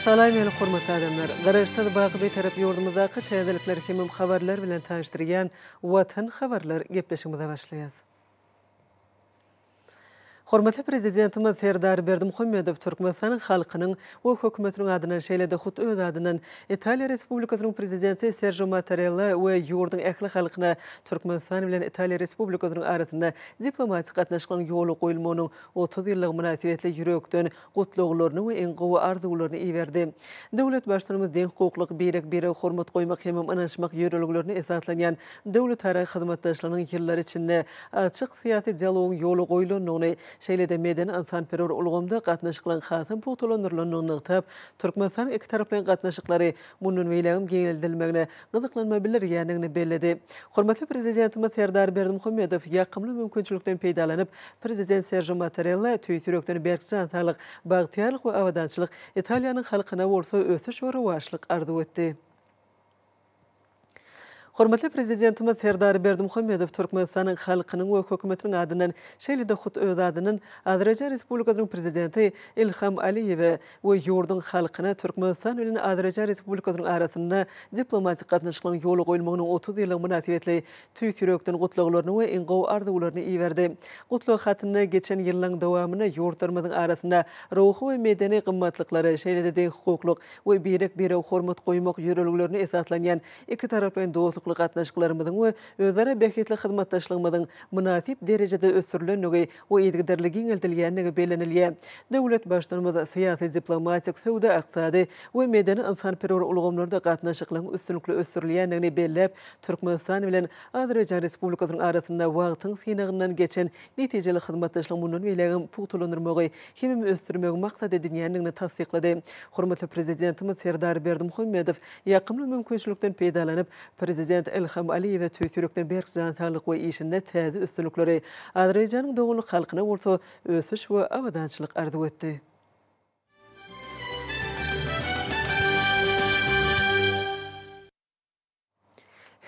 Salam eli hormatly adamlar. Garaşda bagyby tarap ýurdumyzdaky täzelikler hemem habarlar bilen taşdyrýan Watan habarlar gepleşigimize başlaýas. Hormatly prezidentimiz Serdar Berdimuhammedow Türkmenistanyň halkynyň we hökümetiniň adynan şeýlede hut öz adynan Italiýa Respublikasynyň prezidenti Sergio Mattarella we ýurdun ähli halkyna Türkmenistan bilen Italiýa Respublikasynyň arasynda diplomatik gatnaşyklaryň ýoly goýulmagynyň 30 ýyllyk münasibetli ýürekden gutluglaryny we eň gowy arzularyny iýerdi. Döwlet başlanymy deň hukuklyk bire hormat goýmak hemem anaşmak ýöreliglerini esaslanýan döwlet ara hyzmatdaşlarynyň ýyllar içinde açyk syýasy dialogyň ýoly goýulanyny şeýlede meden ansanperör ulgamda gatnaşyklaryň hasym putulandyrylanyny tap Türkmenistan iki taraply gatnaşyklary munun weýlegim geňeldilmegine gyzyklanma bilir ýanyny belledi. Hormatly prezidentimiz Serdar Berdimuhammedow ýakymly mümkinçilikden peýdalanyp prezident Sergio Mattarella tüýsürekden berksan sağlyk, bagtyarlyk we awadançylyk Italiýanyň halkyna bolsa ösüş we rewaçlyk arzu etdi. Hormatly prezidentimiz Serdar Berdimuhammedow Türkmenistanyň halkynyň we hökümetiniň adynan şeýlede hut öz adynan Azerbaýjan Respublikasynyň prezidenti Ilham Aliýew we ýurdun halkyna Türkmenistan bilen Azerbaýjan Respublikasynyň arasynda diplomatik gatnaşyklaryň ýoly goýulmagynyň 30 ýyllyk münasibetli tüýsürekden gutluglaryny we eň gowy arzularyny iýerdi. Gutlug hatyna geçen ýyllaryň dowamyna ýurtlarymyzyň arasynda ruhy we medeni gymmatlyklary şeýlede deň hukuklyk we bire hormat goýmak ýöreliglerini esaslanýan iki taraply dostluk gatnaşyklarynyň we özara beýikli hyzmatdaşlygymyzyň münasip derejede ösürilenligi we ýetgiderligi geňeldilýänligi bellenilýär. Döwlet başlanymy syýasy, diplomatik, sowda, aqsady we medeni ansanperör ulgamlarda gatnaşyklaryň üstünlikli ösürilýänligini bellep, Türkmenistan bilen Azerbaýjan Respublikasynyň arasynda wagtyň synagyndan geçen netijeli hyzmatdaşlyk munun weýlegim putulandyrmagy hemem ösürmegi maksat edilýänligini tasdiklady. Hormatly prezidentimiz Serdar Berdimuhammedow ýakymly mümkinçilikden peýdalanyp prezident Ilham Aliýew tüýsürekden berksan sağlyk we işinde täze üstünlikleri Azerbaýjanyň dowuluk halkyna bolsa ösüş we awadançylyk arzu etdi.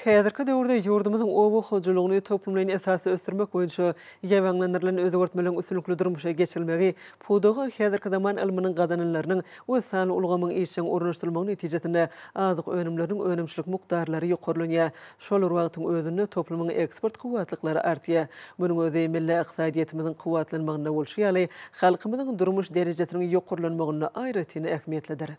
Häzirki döwürde ýurdumyzyň owa hojulugyny toplumlaryň esasy ösürmek boýunça ýawaňlandyrylan özgörtmeleň üstünlikli durmuşa geçirilmegi pudoga häzirki zaman ilminiň gadananlarynyň we sany ulgamyň işiň ornaşdyrylmagy netijesinde azyk önümleriniň önümçilik mukdarlary ýokarlanýar. Şol wagtyň özünde toplumyň eksport kuwatlyklary artýar. Munyň özi milli ykdysadyýetimiziň kuwatlanmagyna bolşýaly halkymyzyň durmuş derejesiniň ýokarlanmagyna aýratyn ähmiýetlidir.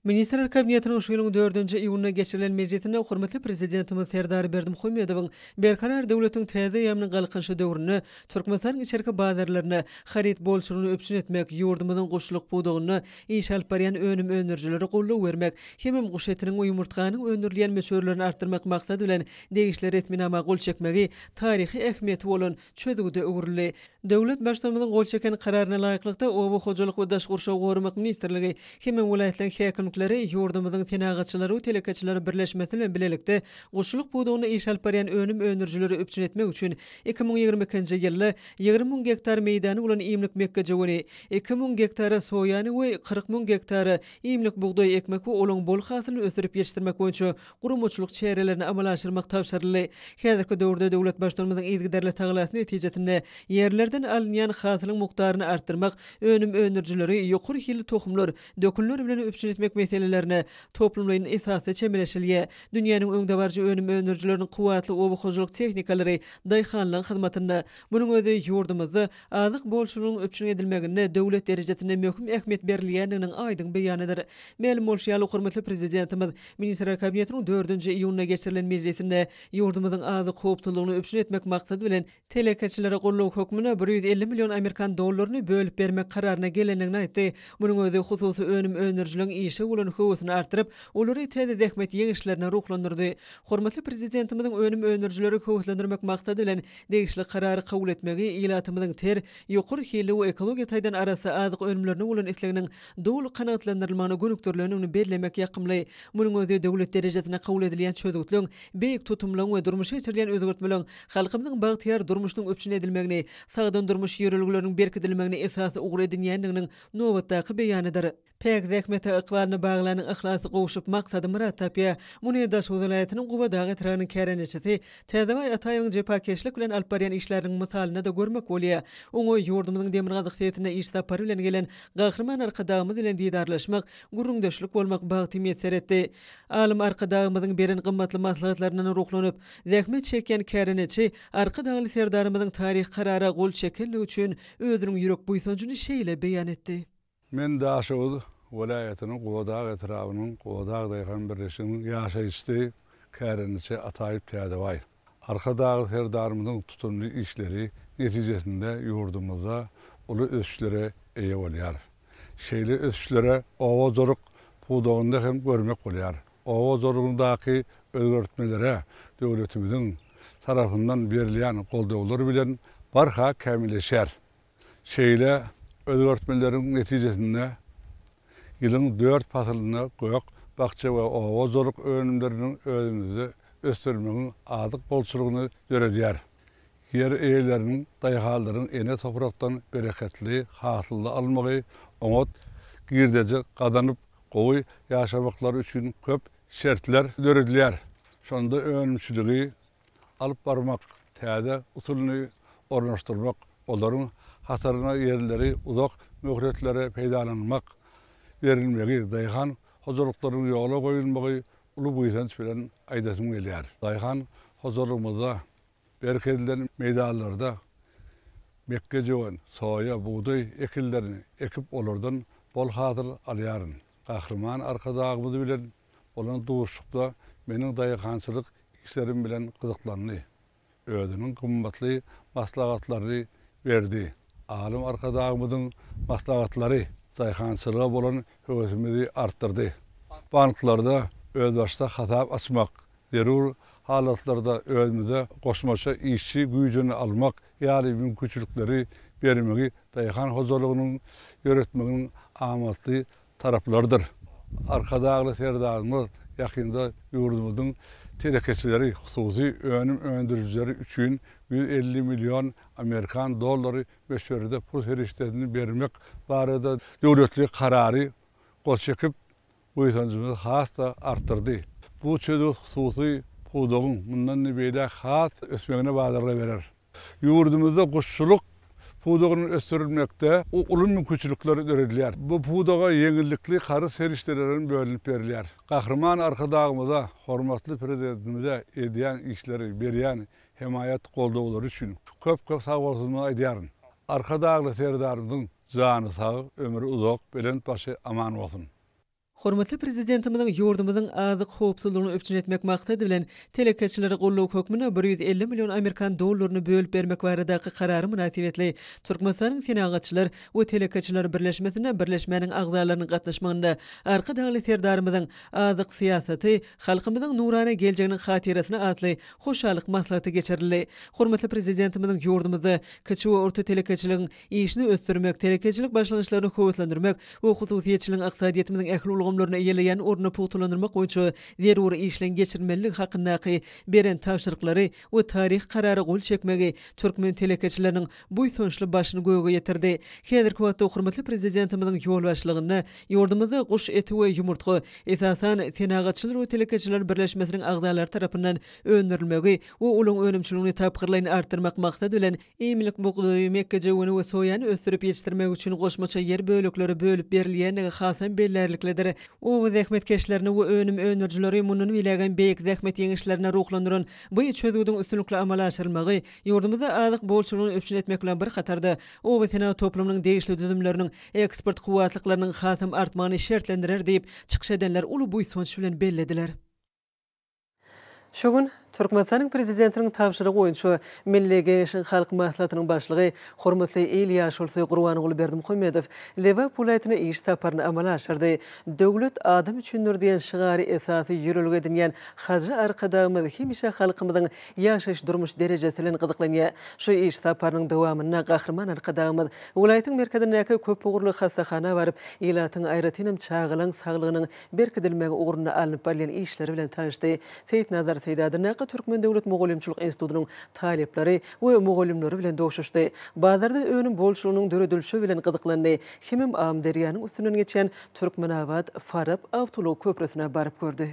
Ministrler Kabinetiniň şu ýylyň 4-nji iýulyna geçirilen mejlisinde hormatly prezidentimiz Serdar Berdimuhammedowyň berkarar döwletiň täze ýamynyň galkynşy döwrüne Türkmenistanyň içerki bazarlaryna harit bolşugyny öpçün etmek, ýurdumyzyň goşuluk budugyny iş alyp barýan önüm öňürjilere gollaw bermek, hemem guş etiniň we ýumurtganyň öňürlýän meşörlerini artdyrmak maksady bilen degişler etminama gol çekmegi taryhy ähmiýeti bolan çözügde öwrüli. Döwlet başlanynyň gol çeken kararyna laýyklykda owa hojalyk we daş gurşaw gorumak ministrligi hemem welaýetleň häkimlikleri ýurdumyzyň tenagatçylary we telekaçylary birleşmesi bilen bilelikde goşuluk budugyny iş alyp barýan önüm öňürjileri öpçün etmek üçin 2022-nji ýylda 20.000 hektar meýdany bolan iýimlik mekka jogany, 2.000 hektara soýany we 40.000 hektara iýimlik bugdaý ekmek we olaň bol hasylyny ösürip ýetişdirmek boýunça gurumçylyk çärelerini amala aşyrmak tapşyryldy. Häzirki döwürde döwlet başlanynyň ýetgiderli tagalasy netijesinde ýerlerden alynýan hasylyň mukdaryny artdyrmak, önüm öňürjileri, ýokary hili tohumlar, dökünler bilen öpçün etmek meselelerine toplumlaryň esasy çemeleşilýär. Dünýäniň öňde barjy önüm öňürjileriniň kuwatly owa hojalyk tehnikalary daýhanlaryň hyzmatynda munyň özi ýurdumyzda azyk bolşulygyň öpçün edilmegine döwlet derejesinde möhüm ähmiýet berilýändiginiň aýdyň beýanydyr. Mälim bolşýaly hormatly prezidentimiz Ministrler Kabinetiniň 4-nji iýulyna geçirilen mejlisinde ýurdumyzyň azyk howpçylygyny öpçün etmek maksady bilen telekaçylary gollaw hökmüne 150 million Amerikan dollaryny bölüp bermek kararyna gelenligini aýtdy. Munyň özi hususy önüm öňürjileriň işe bolan höwüsini artyryp, olary täze zähmet ýeňişlerine ruhlandyrdy. Hormatly prezidentimiziň önüm öňürjileri höwüslendirmek maksady bilen degişli karary kabul etmegi ýylatymyzyň ter, ýokary hili we ekologiýa taýdan arasy azyk önümlerini bolan isleginiň dowul kanatlandyrylmagyny gönükdirlenigini bellemek ýakymly. Munyň özi döwlet derejesine kabul edilýän çözgütliň, beýik tutumlaryň we durmuşa geçirilýän özgörtmeleň halkymyzyň bagtyar durmuşynyň öpçün edilmegini, sagdan durmuş ýöreligleriniň berkidilmegini esasy ugry edilýändiginiň nowatdaky beýanydyr. Pek zähmete ykbalna ýurduny baglaanyň ihlasy gowşup maksady Murat tapýa. Munydaş welaýatynyň Gubadagy tragynyň kärençisi Täzebay Ataýyň jepakeşlik bilen alyp barýan işläriniň mysalyny da görmek bolýar. Oňa ýurdumyzyň Demirgazyk setine iş sapary bilen gelen gahrman arkadagymyz bilen diýdarlaşmak, gurrundaşlyk bolmak bagty meser etdi. Alim arkadagymyzyň beren gymmatly maslahatlarynyň ruhlanyp, zähmet çeken kärençi arkadagy serdarymyzyň taryh karara gol çekiligi üçin özüniň ýürek buýsanjyny şeýle beýan etdi. Men Daşoğlu welaýatynyň Gubadagy etrabynyň Gubadagy daýgan birleşiginiň ýaşaýçy kärençi Ataýyp Täzebay. Arkadagy serdarymyzyň tutumly işleri netijesinde ýurdumyzda uly ösüşlere eýe bolýar. Şeýle ösüşlere owa zoruk pudagynda hem görmek bolýar. Owa zorugyndaky özgertmelere döwletimiziň tarapyndan berilýän goldawlar bilen barha kämilleşär. Şeýle özgertmeleriň netijesinde ýylyň 4 pasylyna gök, bakça we owa zoruk önümleriniň özümizde ösdürmegiň adyk bolçulugyny göredýär. Yer eýleriniň daýgallaryň ene toprakdan bereketli hasylly almagy oňat girdejek gadanyp gowy ýaşamaklary üçin köp şertler döredilýär. Şonda önümçüligi alyp barmak, täze usulyny ornaşdyrmak, olaryň hasaryna yerleri uzak möhretlere peýdalanmak, berilmegi, daýgan hozurluklaryň ýola goýulmagy uly buýsanç bilen aýdasym gelýär. Daýgan hozurlygymyzda berkedilen meýdanlarda Mekke jogan, soya, buğday ekillerini ekip olardan bol hasyl alýaryn. Gahrman arkadagymyz bilen bolan duşukda meniň daýgançylyk işlerim bilen gyzyklandy. Özüniň gymmatly maslahatlaryny berdi. Alim arkadagymyzyň maslahatlary daýgançylyga bolan höwesimizi artdyrdy. Banklarda öz başda hasap açmak, zerur halatlarda özümüze goşmaça işçi güýjüni almak, ýaly mümkinçilikleri bermegi daýgan hozurlygynyň ýöretmeginiň amatly taraplardyr. Arkadagy serdarymyz ýakynda ýurdumyzyň telekeçileri, hususy önüm öndürüjileri üçin 150 milyon Amerikan dollary beşeride pul herişlerini bermek barada döwletli karary gol çekip buýsanjymy hasta artdyrdy. Bu çözüm hususy pudagyň mundan beýle has ösmegine bazarla berer. Ýurdumyzda guşçuluk pudagyny ösdürilmekde uly mümkinçilikleri döredilýär. Bu pudaga ýeňillikli kary serişlerden bölünip berilýär. Gahrman arkadagymyza, hormatly prezidentimize edýän işleri, berýän himayat goldawlary üçin köp sag bolsunmy aýdýaryn. Arkadagy serdarymyzyň jany sag, ömrü uzak, belent başy aman bolsun. Hormatly prezidentimizin ýurdumyzyň azyk howpsuzlygyny öpçün etmek maksady bilen telekeçilere gollaw hökmüne 150 milyon Amerikan dollaryny bölüp bermek baradaky karary münasibetli Türkmenistanyň senagatçylar we telekeçiler birleşmesine birleşmeniň agzalarynyň gatnaşmagynda arkadagy serdarymyzyň azyk siýasaty halkymyzyň nurany geljeginiň hatyrasyna atly hoşallyk maslahaty geçirildi. Hormatly prezidentimiziň ýurdumyzda kiçik we orta telekeçiligiň işini ösdürmek, telekeçilik başlanýyşlaryny howslandyrmak we hususiýetçiligiň aksadyetimiziň ähli gomlaryny ýeleýän orna putulandyrmak boýunça zerur işlen geçirmelik hakyndaky beren tapşyryklary we taryh karary gol çekmegi türkmen telekeçileriniň buýsançly başyny göge ýetirdi. Häzirki wagtda hormatly prezidentimiziň ýol başlygyna ýurdumyzda guş eti we ýumurtga esasan senagatçylar we telekeçiler birleşmesiniň agzalary tarapyndan öndürilmegi we olaň önümçiligini tapgyrlaryny artdyrmak maksady bilen eýmilik buğday, mekke jewini we soýany ösdürip ýetişdirmek üçin goşmaça ýer bölekleri bölüp berilýänligi hasan bellerlikler. O zähmetkeşlerini we önüm önürjileri munun bilägen beýik zähmet ýeňişlerine ruhlandyran bu çözüwdiň üstünlikli amala aşyrylmagy ýurdumyzda azyk bolçulugyny öpçün etmek bilen bir hatarda o we toplumynyň değişli düzümleriniň eksport kuwatlyklarynyň hasam artmagyny şertlendirer diýip çykyş edenler uly buýsanç bilen bellediler. Şogun Türkmenistanyň prezidentiniň tapşyrygy boýunça Milli Geňeşiň halk maslahatynyň başlygy hormatly Ilýas Ulsuy Gurbanoğlu Berdimuhammedow Lewap welaýatyna iş saparyny amala aşyrdy. Döwlet adam üçindir diýen şigary esasy ýürelge edilýän hajy arkadagymyz hemişe halkymyzyň ýaşaş durmuş derejesine gyzyklanýar. Şu iş saparynyň dowamyna gahrman arkadagymyz welaýatyň merkezindäki köp ugurly hasahana baryp ýylatyň aýratynam çagylaň saglygynyň berkedilmegi ugruna alınıp barýan işleri bilen tanışdy. Seyit Nazar Seýdadyna Şarkı Türkmen Döwlet Mogolimçilik Institutynyň talepleri we mogolimleri bilen doşuşdy. Bazarda önüm bolşulygynyň döredilşi bilen gyzyklandy. Hemem Amderiýanyň üstünden geçen Türkmenabad Farab Awtolog köprüsine barıp gördü.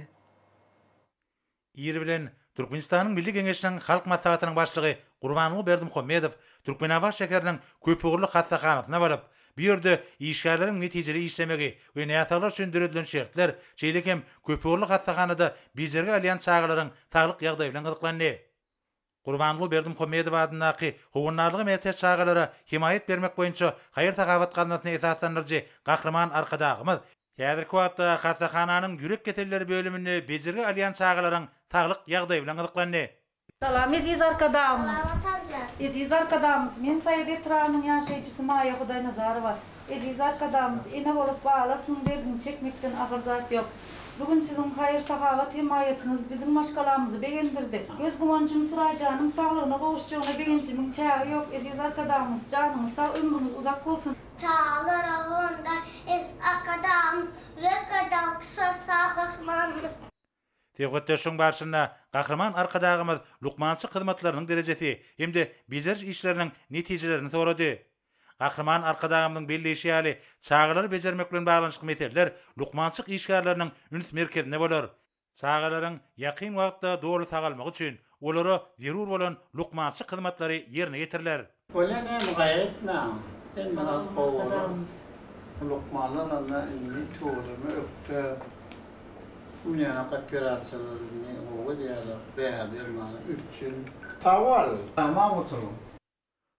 Ýeri bilen Türkmenistanyň Milli Geňeşiniň halk matbatynyň başlygy Gurbanuly Berdimuhammedow Türkmenabad şäheriniň köpügürli hassahanasyna baryp, bu ýerde işgärleriň netijeli işlemegi we näçalar üçin döredilen şertler, şeýle hem köpügürli hassahanada bizerge alýan çağalaryň taglyk ýagdaý bilen gyzyklandy. Gurbanuly Berdimuhammedow adynaky howunarlygy meýte çağalara himayet bermek boýunça haýır tagawat gaznasyna esaslanyrjy gahrman arkadagymyz häzirki wagtda hassahananyň ýürek ketelleri bölümini bizerge alýan çağalaryň taglyk ýagdaý bilen gyzyklandy. Salam, eziz arkadaşlarımız. Eziz arkadaşlarımız, men Saýyt Etranyň ýaşaýjysy Maýa Hudaý Nazarowa. Eziz arkadaşlarımız, ene bolup balasyn berdim çekmekden agyrzat ýok. Bugün sizin haýır sahawat himayetiniz bizim maşgalamyzy begendirdi. Göz gumanjym Suraýjanyň saglygyna gowuşjagyna begenjimiň çägi ýok. Eziz arkadaşlarımız, janyňyz sag, ömrüňiz uzak bolsun. Çağlara Hundaý es arkadaşlarımız, rökadal kısa sağlıkmanımız. Tewgetdeşiň barşyna gahrman arkadagymyz lukmançyk hyzmatlarynyň derejesi hemde bejer işleriniň netijelerini sorady. Gahrman arkadagymyň belleşi ýaly çağalary bejermek bilen baglanyşyk meseleler lukmançyk işgärleriniň üns merkezinde bolar. Çağalaryň ýakyn wagtda dogry sagalmak üçin olary zerur bolan lukmançyk hyzmatlary ýerine getiriler. Bolene mugaýetme. En az bolýar. Lukmanlar ana indi torumy öpdi. Unyana operasyalaryny owa diýerler. Bäherdirmany üçün. Tawal. Tamam oturum.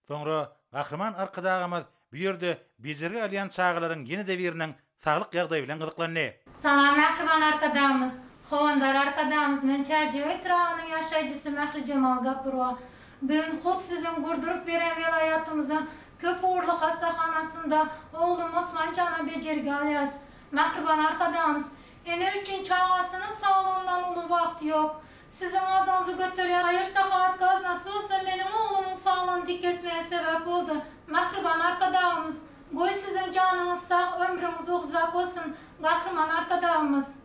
Soňra gahrman arkadagymyz bu ýerde bizerge alýan çağalaryň ýene-de biriniň saglyk ýagdaý bilen gyzyklandy. Salam gahrman arkadaşlarymız. Howandar arkadaşlarymız men Çerjew Etranyň ýaşaýjysy Mähri Jemal Gapurowa. Bugün hot sizin gurdurup beren welaýatymyzyň köp uğurlu hassahanasynda oğlum Osman Cana bejerge alýas. Mähriban arkadaşlarymız, ene üçün çağasynyň saglygyňdan uly wagt ýok. Sizin adyňyzy göterýär haýır sahat gaznasy bolsa meniň oğlumyň saglygyny diketmeye sebäp boldy. Mähriban arkadaşlarymız, goý sizin janyňyz sag, ömrüňiz uzak bolsun. Gahrman arkadaşlarymız.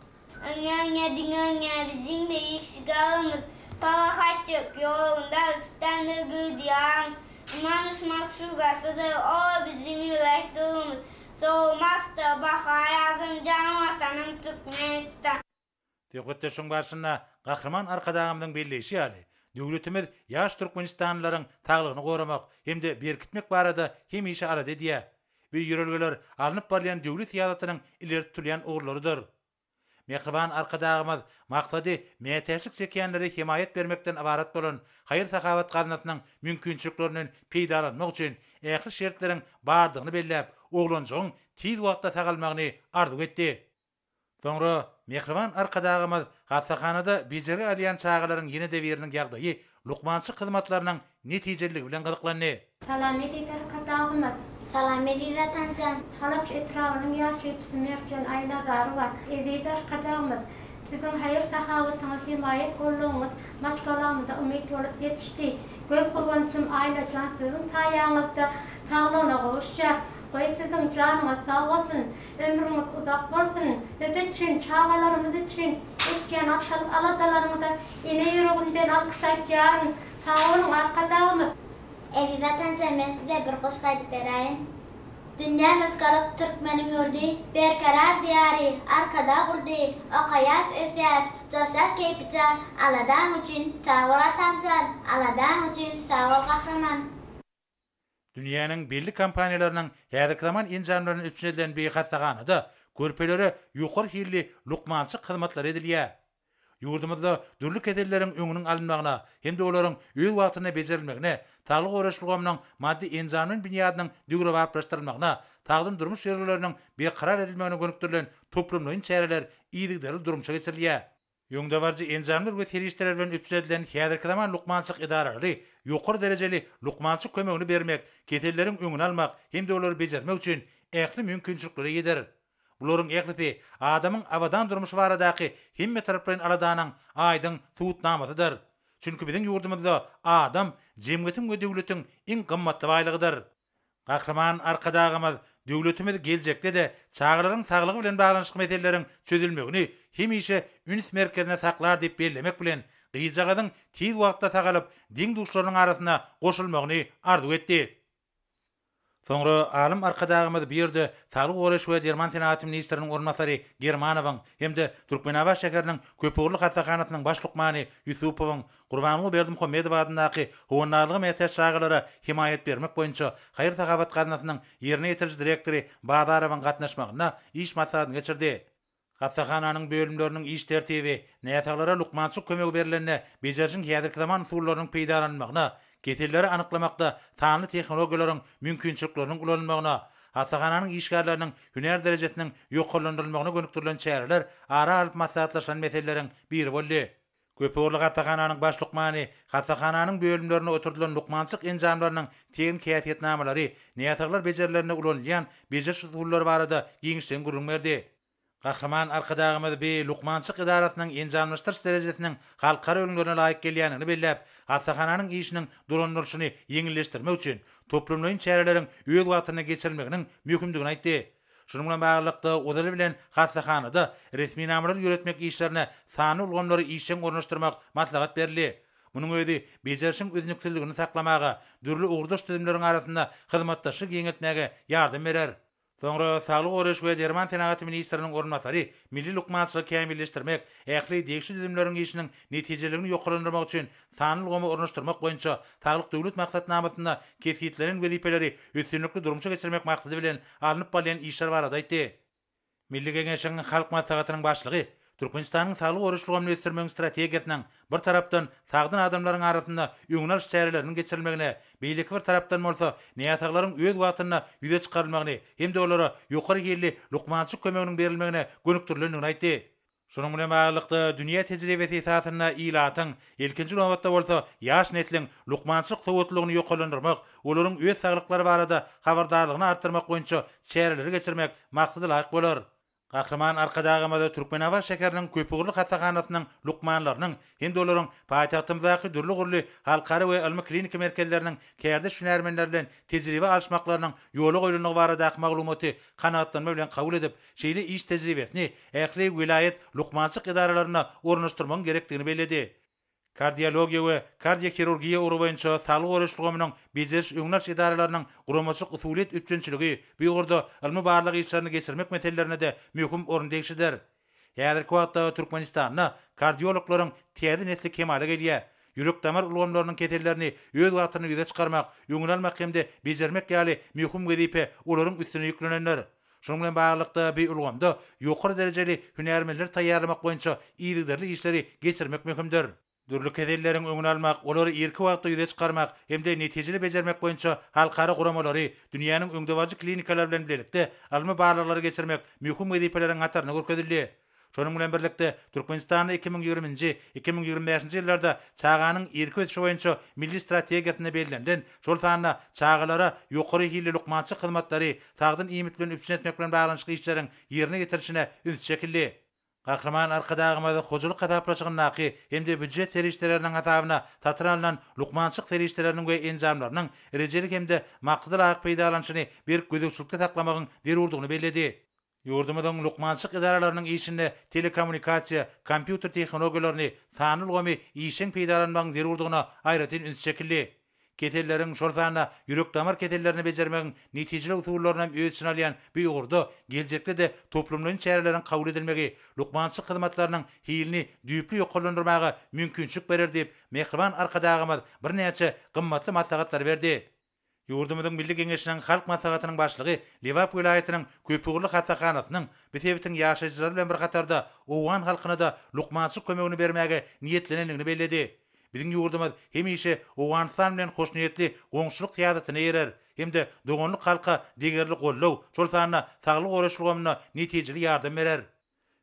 Öňe diňe bizim beýik şigalymyz. Pahaçyk ýolunda üstänligi diýýäňiz. Manysmak şugasyda o bizim ýürekdigimiz. Soğumazda bahaýazyn janyň watanyň Türkmenistan. Tewgetdeşiň barşyna gahrman arkadagymyň belleşi ýaly döwletimiz ýaş türkmenistanlylaryň taglygyny goramak hemde berkitmek barada hemişe arada diýär. Bu ýürelgeler alınıp barýan döwlet ýasatynyň ileri tutulýan ugrlarydyr. Mehriban arkadagymyz maksady meýteşlik çekýänlere himayet bermekden ibarat bolan haýır sahawat gaznasynyň mümkinçiliklerinden peýdalanmak üçin ähli şertleriň bardygyny belläp, oglanjagyň tiz wagtda sagalmagyny arzu etdi. Soňra mehriban arkadagymyz hassahanada bejerge alýan çağalaryň ýene-de biriniň ýagdaýy lukmançyk hyzmatlarynyň netijeligi bilen gyzyklandy. Salam eziz arkadaşlarymız. Salam eziz atanjan. Halat Etranyň ýaşaýjysy Merjan Aýnazarowa. Eziz arkadaşlarymız, sizin haýır sahawatyňyzy himayet bolýanyňyz maşgalamyzda umyt bolup ýetişdi. Göz gurbançym Aýnajan sizin taýaňyzda saglygyna gowuşjak. Goý sizin janyňyz sag bolsun, ömrüňiz uzak bolsun. Biz üçin, çağalarymyz üçin etken aladalarymyza ene ýüregimden alkyş aýtýaryn. Sag bolun arkadaşlarymız. Eziz atanjan, men size bir goşgy aýdyp beräýin. Dünýä nusgalyk türkmeniň ýurdy, berkarar diýary, arkada gurdy, okaýas ösýäs, joşak keýpija, aladam üçin sag bol atanjan, aladam üçin sag bol gahrman. Dünýäniň belli kompaniýalarynyň häzirki zaman enjamlaryny üçineden bir hassahanada körpeleri ýokary hilli lukmançyk hyzmatlar edilýär. Ýurdumyzda dürli kedeleriň öňüniň alynmagyna hemde olaryň öz wagtyna bejerilmegine, taglyk öwreşilganyň maddi enjamlaryň binýadynyň düýre wagtlaşdyrylmagyna, tagdym durmuş ýerleriniň bir karar edilmegine gönükdirilen toplumlaryň çäreler iýdigdäli durmuşa geçirilýär. Ýöňde barjy enjamlar we serişler bilen öpüşdirilýän häzirki zaman lukmançyk idaralary ýokary derejeli lukmançyk kömegini bermek, ketelleriň öňüni almak hemde olary bejermek üçin ähli mümkinçilikleri ýederir. Buların eklisi adamın avadan durmuş baradaky hemme taraplaryn aladanyň aýdyň tutnamasydyr. Çünki biziň ýurdumyzda adam jemgyýetiň we döwletiň iň gymmatly baýlygydyr. Gahrman arkadagymyz döwletimiz geljekde de çağalaryň saglygy bilen baglanyşyk meseleleriň çözülmegini hemişe üns merkezine saklar diýip bellemek bilen gyýjagydyň tiz wagtda tagalyp diň duşlarynyň arasynda goşulmagyny arzu etdi. Soňra alim arkadagymyz bir ýerde Saglyk Goraş we Derman Senaty ministriniň ornmasary Germanowyň hemde Türkmenawa şäheriniň Köpügürli hastakanatynyň başlykmany Yusupowyň Gurbanly Berdimuhammedow adynaky howanarlygy metäş şagalary himayet bermek boýunça Haýyr Sagabat gazinasynyň ýerine ýetiriji direktori Badarowyň gatnaşmagyna iş maksadyny geçirdi. Hastakanyň bölümleriniň iş tertibi, näýetaglara lukmançyk kömegi berilende bejerişiň häzirki zaman usullarynyň peýdalanmagyna, ketilleri anyklamakda sanly tehnologiýalaryň mümkinçilikleriniň ulanmagyna, hastakanyň işgärleriniň hüner derejesiniň ýoklandyrylymagyna gönükdirilen çäreler ara alyp maslahatlaşan meseleleriň biri boldy. Köpügürli hastakanyň başlykmany hastakanyň bölümlerine oturdulan lukmançyk enjamlarynyň teğin käýfiýetnamalary, näýetaglar bejerilerine ulanýan bejeriş usullary barada giňişden gurrun berdi. Kahraman arkadagymyz bir lukmançyk idarasynyň enjamlaşdyryş derejesiniň halkara öňlerine laýyk gelýänini belläp, hastakanyň işiniň durandyryşyny ýeňilleşdirmek üçin toplumlaryň çäreleriň öýe wagtyna geçirilmeginiň mümkindigini aýtdy. Şunun bilen baglykda odaly bilen hastakanyda resmi namlar ýöretmek işlerine sany ulgamlary işden ornaşdyrmak maslahat berildi. Munyň öýdi bejerişiň öznükçiligini saklamaga, dürli ugruş tüzümleriň arasynda hyzmatdaşlyk ýeňetmäge ýardam berer. Soňra Saglyk Goraş we Derman Senaty ministriniň ornmasary milli lukmançylygy kämilleşdirmek, ähli degişli düzümleriň işiniň netijelegini ýoklandyrmak üçin sany ulgamy ornaşdyrmak boýunça Saglyk döwlet maksatnamasynda kesýetlerin wezipeleri üstünlikli durmuşa geçirmek maksady bilen alınıp bolýan işler barada aýtdy. Milli Geňeşiň halk maslahatynyň başlygy Türkmenistanyň saglyk goraşlygyny ösdürmek strategiýasynyň bir tarapdan sagdyn adamlaryň arasynda öňüňler şäherleriniň geçirilmegine, beýleki bir tarapdan bolsa näýetaglaryň öýe wagtyna ýüze çykarylmagyny hem de olara ýokary gelli lukmançyk kömeginiň berilmegine gönükdirilenini aýtdy. Şunun bilen baglykda dünýä tejribesi esasyna ilatyň ilkinji nowatda bolsa ýaş neslin lukmançyk sowatlygyny ýoklandyrmak, olaryň öýe saglyklary barada habardarlygyny artdyrmak boýunça şäherleri geçirmek maksady laýyk bolar. Kahraman arkadagymyz Türkmenawa şäheriniň Köpügürli hastakanasynyň lukmanlarynyň hem de olaryň paýtagtymyzdaky dürli gurly halkara we ilmi klinika merkezleriniň kärde şünermenler bilen tejribe alşmaklarynyň ýoly goýulyny barada maglumaty kanaatlanma bilen kabul edip, şeýle iş tejribesini ähli wilayet lukmançyk idaralaryna ornaşdyrmak gerekdigini bellädi. Kardiologiya we kardiokirurgiya urugy boýunça Saglyk goraşlygymyň bejeriş öňlaş idaralarynyň guramaçyk usuliýet üçinçiligi bu ýurda ilmi barlyk işlerini geçirmek meselelerine de möhüm orun degişidir. Häzirki wagtda Türkmenistanda kardiologlaryň täze nesli kemale gelýär. Ýürek damar ulgamlarynyň ketellerini öýe wagtyna ýüze çykarmak, ýöňelmek hemde bejermek ýaly möhüm wezipe olaryň üstüne ýüklenenler. Şunun bilen baglykda bir ulgamda ýokary derejeli hünermenler taýýarlamak boýunça ýygyderli işleri geçirmek möhümdir. Dürli kedellerin öňüne almak, olary erki wagtda ýüze çykarmak hemde netijeli bejermek boýunça halkara guramalary, dünýäniň öňdewaji klinikalar bilen birlikde almy barlyklary geçirmek möhüm wezipeleriň gataryna görkezildi. Şonun bilen birlikde Türkmenistanda 2020-2025 ýyllarda çağanyň erki ösüşi boýunça milli strategiýasyna belirlenden, şol sanda çağalara ýokary hilli lukmançyk hyzmatlary, sagdyn iýmitlerini üpsün etmek bilen baglanşyk işleriň ýerine getirişine üns çekildi. Kahraman arkadagymyz hojalyk gadaplaşygynaky hemde büdjet serişleriniň hatabyna tatyralan lukmançyk serişleriniň we enjamlarynyň erejelik hemde maksady laýyk peýdalanşyny bir gözükçülükde saklamagyň derurdugyny bellädi. Ýurdumyzyň lukmançyk idaralarynyň işinde telekommunikasiýa, kompýuter tehnologiýalaryny sany ulgamy işiň peýdalanmagyň derurdugyna aýratyn üns çekildi. Ketelleriň şol sanda ýürek damar ketellerini bejermegiň netijeli usullaryny öýtüşini alýan bu ýurda geljekde de toplumlaryň çäreleriň kabul edilmegi, lukmançyk hyzmatlarynyň hilini düýpli ýoklandyrmagy mümkinçilik berer diýip Mehriban arkadagymyz bir näçe gymmatly maslahatlar berdi. Ýurdumyzyň Milli Geňeşiniň halk maslahatynyň başlygy Lewap welaýatynyň Köpügürli hastakanasynyň Bitewitiň ýaşaýjylary bilen bir gatarda owan halkyna da lukmançyk kömegini bermäge niýetlenenligini bellädi. Biziň ýurdumyz hemişe owanstan bilen hoşniýetli goňşuluk hyýatyny erer. Hemde dogonlyk halka degerli gollaw, şol sanda saglyk goraşlygymyna netijeli ýardam berer.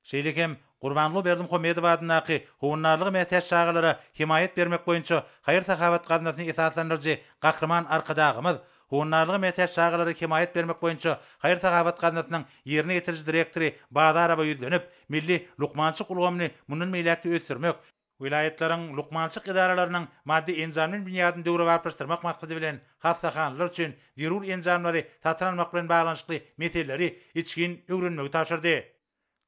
Şeýlekem Gurbanly Berdimuhammedow adynaky howanarlygy metäş şagalary himayet bermek boýunça Haýyr Sagabat gazinasyny esaslandyrjy Kahraman arkadagymyz howanarlygy metäş şagalary himayet bermek boýunça Haýyr Sagabat gazinasynyň ýerine ýetiriji direktori Badarowa ýüzlenip, milli lukmançyk ulgamyny munun meýlekde ösdürmek, wilayatlariň lukmançyk idaralarynyň maddi enjamlaryň binýadyny döwre barplaşdyrmak maksady bilen hastahanlar üçin zerur enjamlary satranmak bilen baglanşykly meseleleri içkin öwrenmegi tapşyrdy.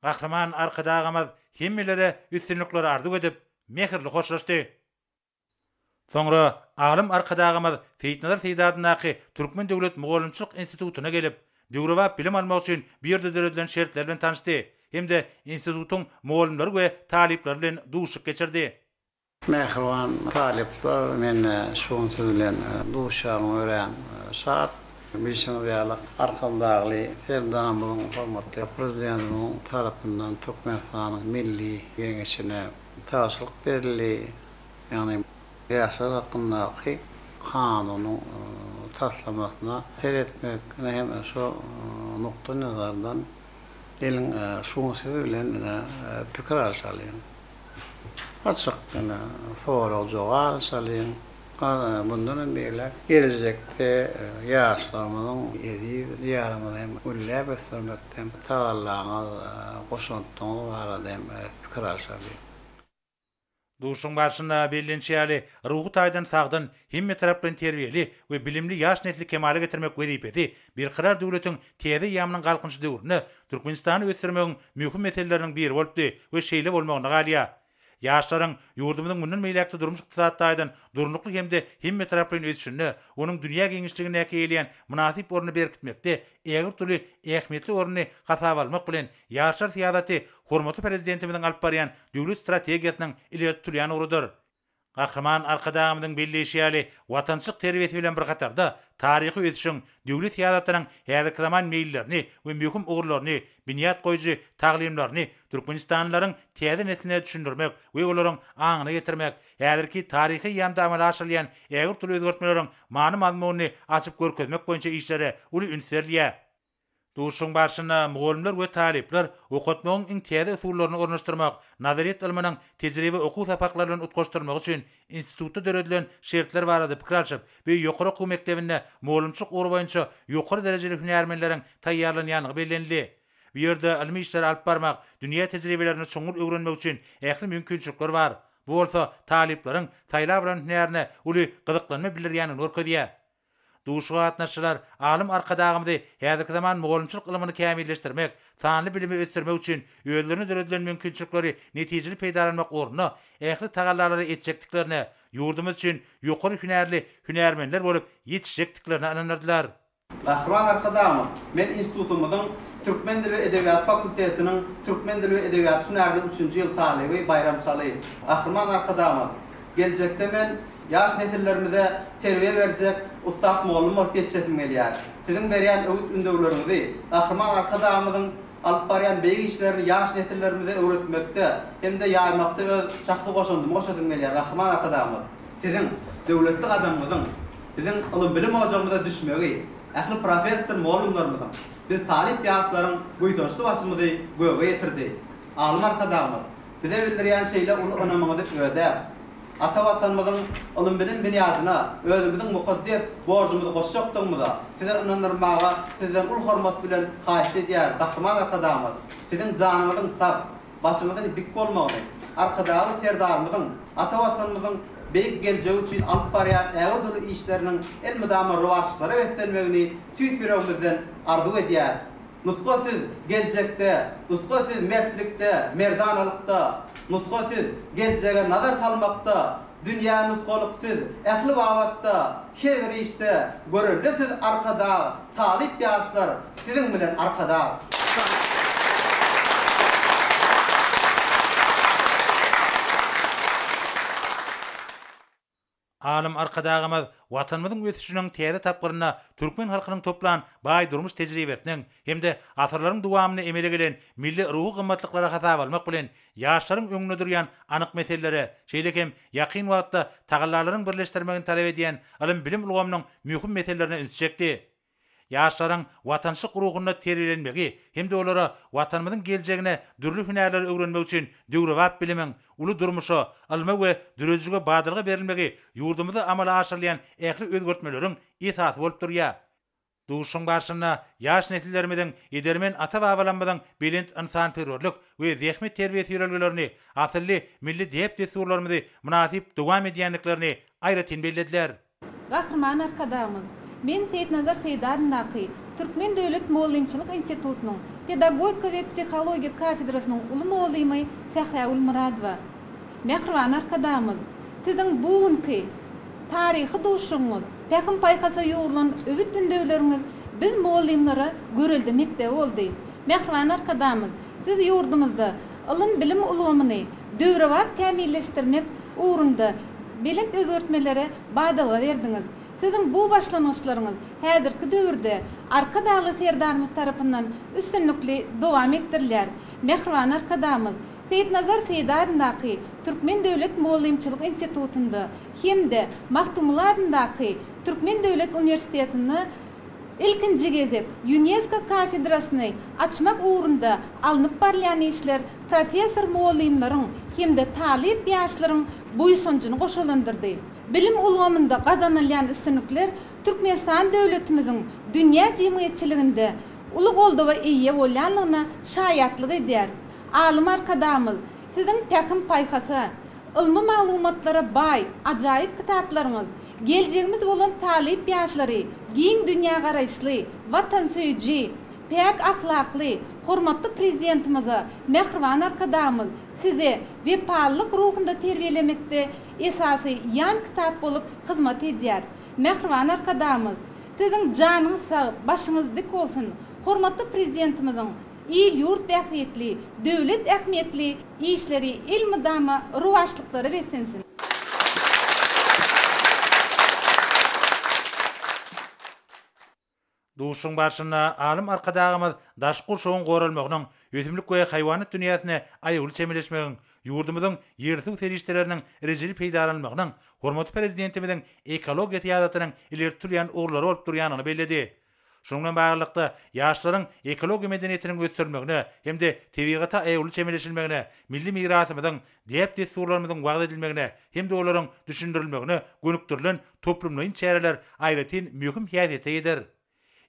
Kahraman arkadagymyz hemmelere üstünlikleri arzu edip mehirli hoşlaşdy. Soňra Alim arkadagymyz Feýtnazar Seýdadynaky Türkmen Döwlet Mugallimçylyk Institutuna gelip, döwrewap bilim almak üçin bir edilen şertler bilen tanışdy. Hemde institutun mugallimleri we talipleri bilen duşuk geçirdi. Mehriban talipler men şoňsuz bilen duşam ören saat bilişim diýerler. Arkandagly Serdanamyň hormatly prezidentiň tarapyndan Türkmenistanyň milli geňeşine taşlyk berildi. Yani ýaşar hakyndaky kanunyň taslamasyna teretmek hem şu nokta nazardan elin şoňsuz bilen pikir alşalýan. Açık foral jogal salyn. Bundan beri gelecekte yaşlarımızın yedi diyarımızın ullab ösürmekten tağallağına koşuntuğu var dem fikir alşaly. Duşun başında bellençeli ruhu taydan sağdan himmet taraplan terbiyeli ve bilimli yaş nesli kemale getirmek wezipeti bir karar döwletiň täze ýamynyň galkynçy döwrüne Türkmenistany ösürmegiň mühim meseleleriň biri bolupdy we şeýle bolmagyna galýa. Yaşlaryň ýurdumyzyň mundan meýlekde durmuş ykdysadydan durnukly hemde himmet taraplan ösüşini, onuň dünýä geňişligine eýleýän münasip orny berkitmekde ägir türlü ähmiýetli orny hasap almak bilen ýaşlar siýasaty hormatly prezidentimiziň alyp barýan döwlet strategiýasynyň ileri turýan urudur. Gahraman arkadagymyň belleşýäli watançylyk terbiyesi bilen bir gatarda taryhy ösüşiň döwlet siýasatynyň häzirki zaman meýillerini we mühim ugurlaryny, binýat goýjy taglimlaryny Türkmenistanlylaryň täze nesline düşündirmek we olaryň aňyna getirmek, häzirki taryhy ýamda amala aşyrýan ägir türlü özgertmeleriň many mazmunyny açyp görkezmek boýunça işlere uly ünsürlýär. Duşun başına mugallimler we talipler okutmagyň iň täze usullaryny ornaşdyrmak, nazariýat ilminiň tejribe okuw sapaklaryny utgaşdyrmak üçin institutda döredilen şertler barada pikir alşyp, we ýokary okuw mektebinde mugallimçylyk ugrü boýunça ýokary derejeli hünärmenleriň taýýarlanýanyny bellenli. Bu ýerde ilmi işler alyp barmak, dünýä tejribelerini çoňur öwrenmek üçin ähli mümkinçilikler bar. Bu bolsa talipleriň taýlap bilen hünärine uly gyzyklanma bildirýäni görkezýär. Duşuga gatnaşylar alim arkadagymyzy häzirki zaman mugallimçylyk ilmini kämilleşdirmek, sanly bilimi ösürmek üçin özlerine döredilen mümkinçilikleri netijeli peýdalanmak ornuny ähli tagallalary etjekdiklerini, ýurdumyz üçin ýokary hünärli hünärmenler bolup ýetişjekdiklerini ananyrdylar. Gahraman arkadagymy, men institutumyzyň Türkmen dili we edebiýat fakultetiniň Türkmen dili we edebiýat hünäriniň 3-nji ýyl talibi Bayram Saly. Gahraman arkadagymy, geljekde men ýaş nesillerimize terbiýe berjek ustad mugallim bolup ýetişetim gelýär. Siziň berýän öwütündöwlerinizi Gahraman arkadagymyzyň alyp barýan beýik işlerini ýaş nesillerimize öwretmekde hemde ýaymakda öz çakly goşandym gelýär. Gahraman arkadagymyz, siziň döwletli adamymyzyň, siziň ilim bilim hojamyza düşmegi, ähli professor mugallimlaryň, biz talip ýaşlaryň goýtaşly başymyzy göge getirdi. Alim arkadagymyz, bize bildirýän şeýle uly önemiňizi öýdäp, ata watanymyzyň ilim bilim binýadyna özümizin mukaddes borjumyzy goşjakdygymyza size inandyrmaga sizden ul hormat bilen haýyş edýär. Gahraman arkadagymyz, siziň janyňyzyň sap, başyňyzyň dik bolmagyny, arkadagy serdarymyzyň, ata watanymyzyň beýik geljegi üçin alyp barýan ägir türlü işleriniň elmydama rowaçlyklara wetlenmegini tüýsüregimizden arzu edýär. Nusgasyz geljekde, nusgasyz mertlikde, merdanalykda, nusgasyz geljege nazar salmakda, dünýä nusgalyksyz, ähli wagtda, her bir işte görelisiz arkada talip ýaşlar siziň bilen arkada. Alim arkadagymyz watanymyzyň ösüşiniň täze tapgyryna türkmen halkynyň toplan baý durmuş tejribesiniň hemde asyrlaryň dowamyny emele gelen milli ruhy gymmatlyklara hasap almak bilen ýaşlaryň öňüne durýan anyk meselelere, şeýlekem ýakyn wagtda tagallaryň birleşdirmegini talap edýän ilim bilim ulgamynyň mühim meselelerini ünsüjekdi. Ýaşlaryň watançylyk ruhyna terbiýelenmegi hemde olara watanymyzyň geljegine dürli hünärleri öwrenmek üçin döwrewap bilimiň uly durmuşa, ilme we dürejige badyrga berilmegi ýurdumyzy amala aşyrýan ähli özgertmeleriň esasy bolup durýar. Duşun başyna ýaş nesillerimiziň edermen ata-babalarymyzyň bilent insanperwerlik we zähmet terbiyesi ýörelgelerini, asylly milli dep desurlarymyzy münasip dowam edýänliklerini aýratyn bellediler. Gahraman arkadagymyz, men Feýtnazar Seýdadynaky Türkmen Döwlet Mugallimçylyk Institutunyň pedagogika we psihologiya kafedrasynyň uly muallimy Sahra Ulmuradowa. Mehriban arkadaşımız, sizin bugünkü tarihi duşuňyz, Pekin paýkasa ýoğulan öwüt dündöwleriniz biz muallimlere görüldimekde boldy. Mehriban arkadaşymyz, siz ýurdumyzda ilim bilim ulgamyny döwrewat tämilleşdirmek uğrunda bilet özgörtmelere baýdala berdiňiz. Sizin bu başlanyşlaryňyz häzirki döwürde arka dagly serdarymyz tarapyndan üstünlikli dowam etdirilýär. Mehriban arkadaşymyz, Seýdnazar Seýdaryňdaky Türkmen Döwlet Muallimçilik Institutunda hemde Mahtumularyňdaky Türkmen Döwlet Universitetini ilkinji gezip UNESCO kafedrasyny açmak uğrunda alınıp barýan işler professor muallimlaryň hemde talip ýaşlaryň buýsunjuny goşulandyrdy. Bilim ulgamynda gazanylýan üstünlikler Türkmenistan döwletimiziň dünýä jemgyýetçiliginde uly goldawa eýe bolýanlygyna şaýatlyk edýär. Alim arkadaşymyz, sizin Pekin paýkasy, ilmi maglumatlara baý, ajaýyp kitaplaryňyz, geljegimiz bolan talip ýaşlary, giň dünýä garaýşly, watansöýji, pek ahlakly, hormatly prezidentimize, Mehriban arkadaşymyz, sizi wepallyk ruhunda terbiýelemekde esasy ýan kitap bolup hyzmat edýär. Mehriban arkadaşymyz, sizin janyňyz sag, başyňyz dik bolsun. Hormatly prezidentimiziň il yurt bähmetli, döwlet ähmiýetli işleri, ilmi dama, ruwaşlyklary besensin. Duşuň başyna alim arkadagymyz daşkur şoň goralmagynyň ötümlik we haýwanyt dünýäsine aýyly çemeleşmegiň ýurdumyzyň ýersuw serişdeleriniň rejeli peýdalanmagynyň hormatly prezidentimiziň ekologiýa ýadatynyň ilertirýän uğurlary bolup durýanyny belledi. Şundan baglanykda ýaşlaryň ekologiýa medeniýetiniň ösdürmegine hemde tebigatda aýyly çemeleşilmegine, milli mirasymyzyň diýip desturlarymyzyň wagt edilmegine hemde olaryň düşündirilmegine gönükdirilen toplumlaryň çäreler aýratyn möhüm häsiýet eder.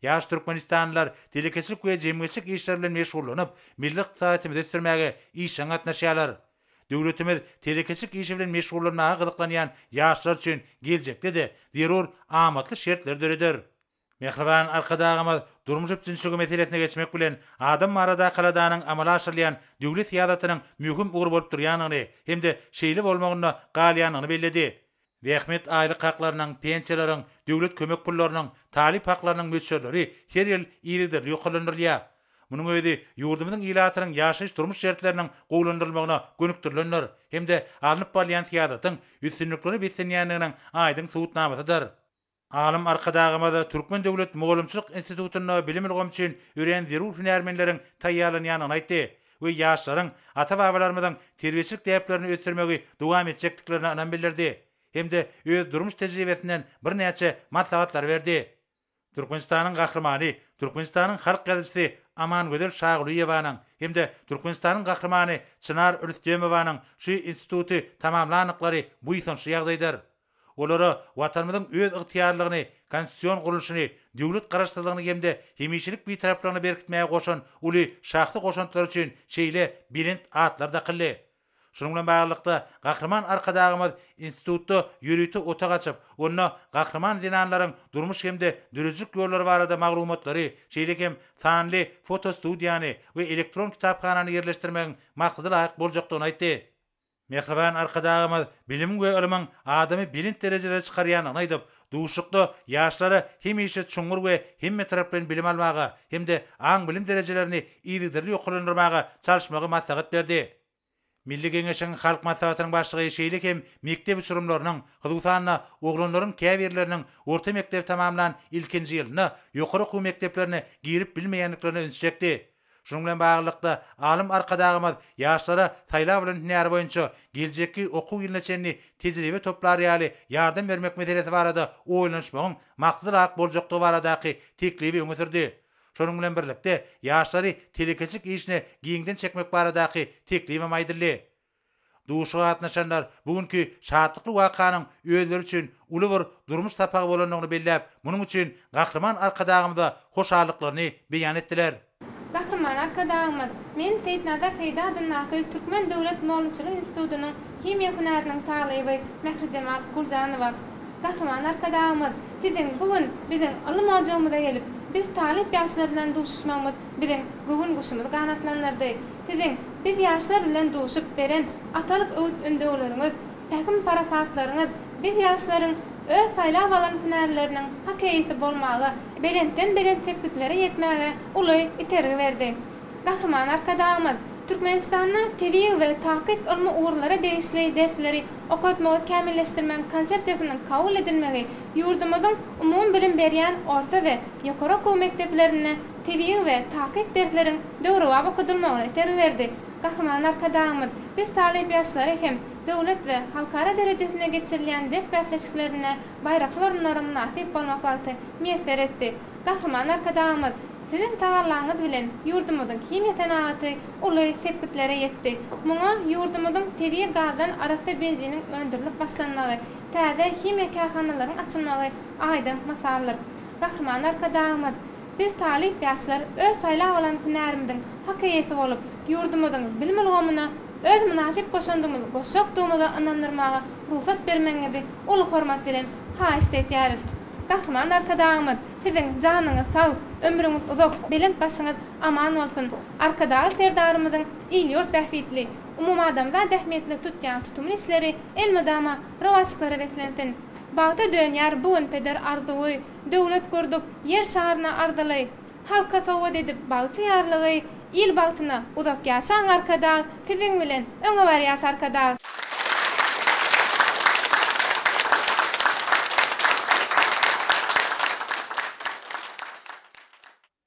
Ýaş Türkmenistanlylar telekeçilik we jemgyýetçilik işleri bilen meşgullanyp, milli ykdysadymy ösdürmäge işe gatnaşýarlar. Döwletimiz telekeçilik işi bilen meşgullanmaga gyzyklanýan ýaşlar üçin geljekde zerur amatly şertler döredir. Mehriban arkadagymyz durmuş üçinçiligi meselesine geçmek bilen adam arada kaladanyň amala aşyrylýan döwlet ýadatynyň möhüm ugur bolup durýanyny hemde şeýle bolmagyny galýanyny belledi. Rehmet aýlyk haklarynyň, pensiýalaryň, döwlet kömek pullarynyň, talip haklarynyň möçürleri her ýyl ýygydyr ýokalandyrylýar. Munyň özi ýurdumyzyň ilatynyň ýaşaýyş durmuş şertleriniň gowlandyrylmagyna gönükdirilenler hemde alınıp barýan ýadatyň üstünlikleri besenýänliginiň aýdyň suwutnamasydyr. Alim arkadagymyz Türkmen Döwlet Muallimçilik Institutunyna bilim ulgamy üçin öýren zerur hünärmenleriň taýýarlanýanyny aýtdy we ýaşlaryň ata-babalarymyzyň terbiýeçilik täplerini ösdürmegi dowam etjekdiklerini anan bildirdi. Hemde öz durmuş tejribesinden bir näçe maslahatlar berdi. Türkmenistanyň gahrymany, Türkmenistanyň halk gazetesi Aman Gödel Şagulyewanyň hemde Türkmenistanyň gahrymany Çınar Rüstemowanyň şu instituty tamamlanyklary bu ýysynçy ýagdaýdyr. Olara watanymyzyň öz ygtyýarlygyny, konstitusiýon gurulşyny, döwlet garaşdyrlygyny hemde hemişilik bir taraplaryny berkitmäge goşan uly şahsy goşantlar üçin şeýle bilint atlar da kyldy. Şunun bilen baglykda gahrman arkadagymyz institutda ýürüti ota gaçyp, onda gahrman zinanlaryň durmuş hemde dürüjlük ýollary barada maglumatlary, şeýlekem sanly fotostudiýany we elektron kitaphanany ýerleşdirmegiň maksady laýyk boljakdygyny aýtdy. Mehriban arkadagymyz bilim we ilmiň adamy bilint derejelere çykarýanyny aýdyp, duşukda ýaşlary hemişe çuňur we hemme tarapdan bilim almaga hemde aň bilim derejelerini ýygydyr ýokalandyrmaga çalışmagy maslahat berdi. Milli Geňeşiň halk maslahatynyň başlygy şeýlekem mektep uçurumlarynyň, hyzgysanyna oglanlaryň käbirleriniň orta mektep tamamlan ilkinji ýylyna ýokary okuw mekteplerine girip bilmeýänliklerini öňçekdi. Şunun bilen baglykda alim arkadagymyz ýaşlara taýlap bilen hünär boýunça geljekki okuw ýylyna çenli tejribe toplar ýaly ýardam bermek meselesi barada oýlanşmagyň maksady hak boljakdygy baradaky teklibi öňsürdi. Şunun bilen birlikde ýaşlary telekeçilik işine giňden çekmek baradaky teklibi maýdyrly. Duşuga gatnaşanlar bugünkü şatlykly wakanyň öýleri üçin uly bir durmuş tapagy bolanyny belläp, munyň üçin gahrman arkadagymyza hoşallyklaryny beýan etdiler. Gahrman arkadaşymyz, men Seýdnazar Seýdaryňdaky Türkmen Döwlet Muallimçilik Institutunyň himiýa hünäriniň taýlyby Mehrijemal Guljanowa. Gahrman arkadaşymyz, sizin bugün biziň ilim ojagymyza gelip biz talip ýaşlar bilen duşuşmamyz biziň göwün guşymyzy ganatlandyrdy. Sizin Biz yaşlar bilen duşup beren atalık öğüt öndöwleriniz, häkim parasatlaryňyz, biz yaşlaryň öz saýlap alan hünärleriniň hakykati bolmagy, berenden tepkitlere yetmäge uly itergi berdi. Gahrman arkadaşymyz Türkmenistanda tebiň we tahqiq ilmi uğurlara değişli dersleri okutmagy kämilleşdirmeň konsepsiýasynyň kabul edilmegi ýurdumyzyň umum bilim berýän orta we ýokary okuw mekdeplerine tebiň we tahqiq dersleriň döwrüňe okutulmagyna itergi berdi. Gahrman arkadaşymyz biz talip ýaşlary hem döwlet we halkara derejesine geçirilýän ders bähleşiklerine baýraklaryň nasip bolmak wagty meýser etdi. Gahrman arkadaşymyz sizin taýarlaryňyz bilen ýurdumyzyň kimya senaty uly tepkitlere yetdi. Muňa ýurdumyzyň tebiň gazdan arasy benzinin öndürilip başlanmagy, täze kimya karhanalarynyň açylmagy aýdym masallar. Gahrman arkadaşymyz biz talip ýaşlar öz saýlap alan hünärimiziň hakykati bolup ýurdumyzyň bilim ulgamyna öz münasip goşandymyzy goşakdymyzy anandyrmaga ruhsat bermeňizi uly hormat bilen haýyş etýäris. Gahrman arkadaşymyz sizin janyňyz sag, ömrüňiz uzak, bilen başyňyz aman bolsun. Arkadaş serdarymyzyň ýurt tähwitli, umum adamda ähmiýetli tutýan tutumly işleri elmedama rowajlary beklentin. Bagda dönýär bugun peder arzuwy, döwlet gurduk, yer şaharyna ardaly. Halka sowat edip bagty ýarlygy, il bagtyna uzak ýaşaň arkadaş, sizin bilen öňe barýar arkadaş.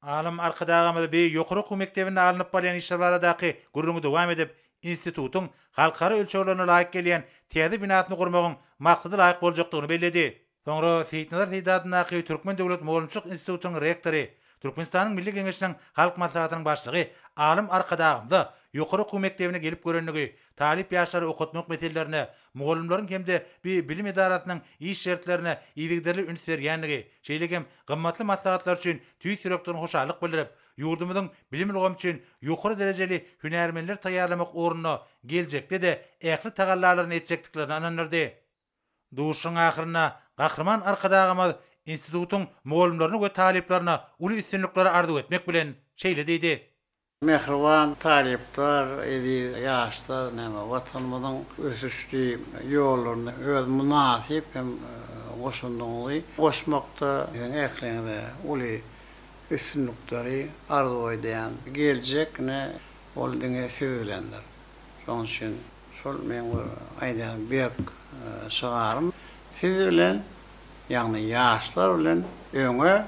Alim arkadaşymyz bir ýokary okuw mektebine alınıp bolýan işler baradaky gurrungy dowam edip, institutun halkara ölçeglerine laýyk gelýän täze binasyny gurmagyň maksady laýyk boljakdygyny belledi. Soňra Seyitnazar Seydatynaky Türkmen Döwlet Moğolumçylyk Institutunyň rektory, Türkmenistanyň Milli Geňeşiniň halk maslahatynyň başlygy Alim arkadaşymyz ýokary okuw mektebine gelip görenligi, talip ýaşlary okutmak meselelerini, mugallimlaryň hemde bir bilim idarasynyň iş şertlerine ýigderli üns berýänligi, şeýlegem gymmatly maslahatlar üçin tüý sürekden hoşallyk bildirip, ýurdumyzyň bilim ulgamy üçin ýokary derejeli hünärmenler taýýarlamak uğruna geljekde de ähli tagallarlaryny etjekdiklerini anandyrdy. Duşuň ahyryna Gahrman arkadaşymyz institutun mugallimlaryny we taliplerini uly üstünlikleri arzu etmek bilen şeýle diýdi. Mehriban talipler, ýaşlar, watanymyzyň ösüşli ýollaryny öz münasip hem goşundygy goşmakda ähliňde uly üstünlikleri arzu edýän geljek ol diňe söýlendir. Şoň üçin şol men aýdan berk şagarym siz bilen ýagny ýaşlar bilen öňe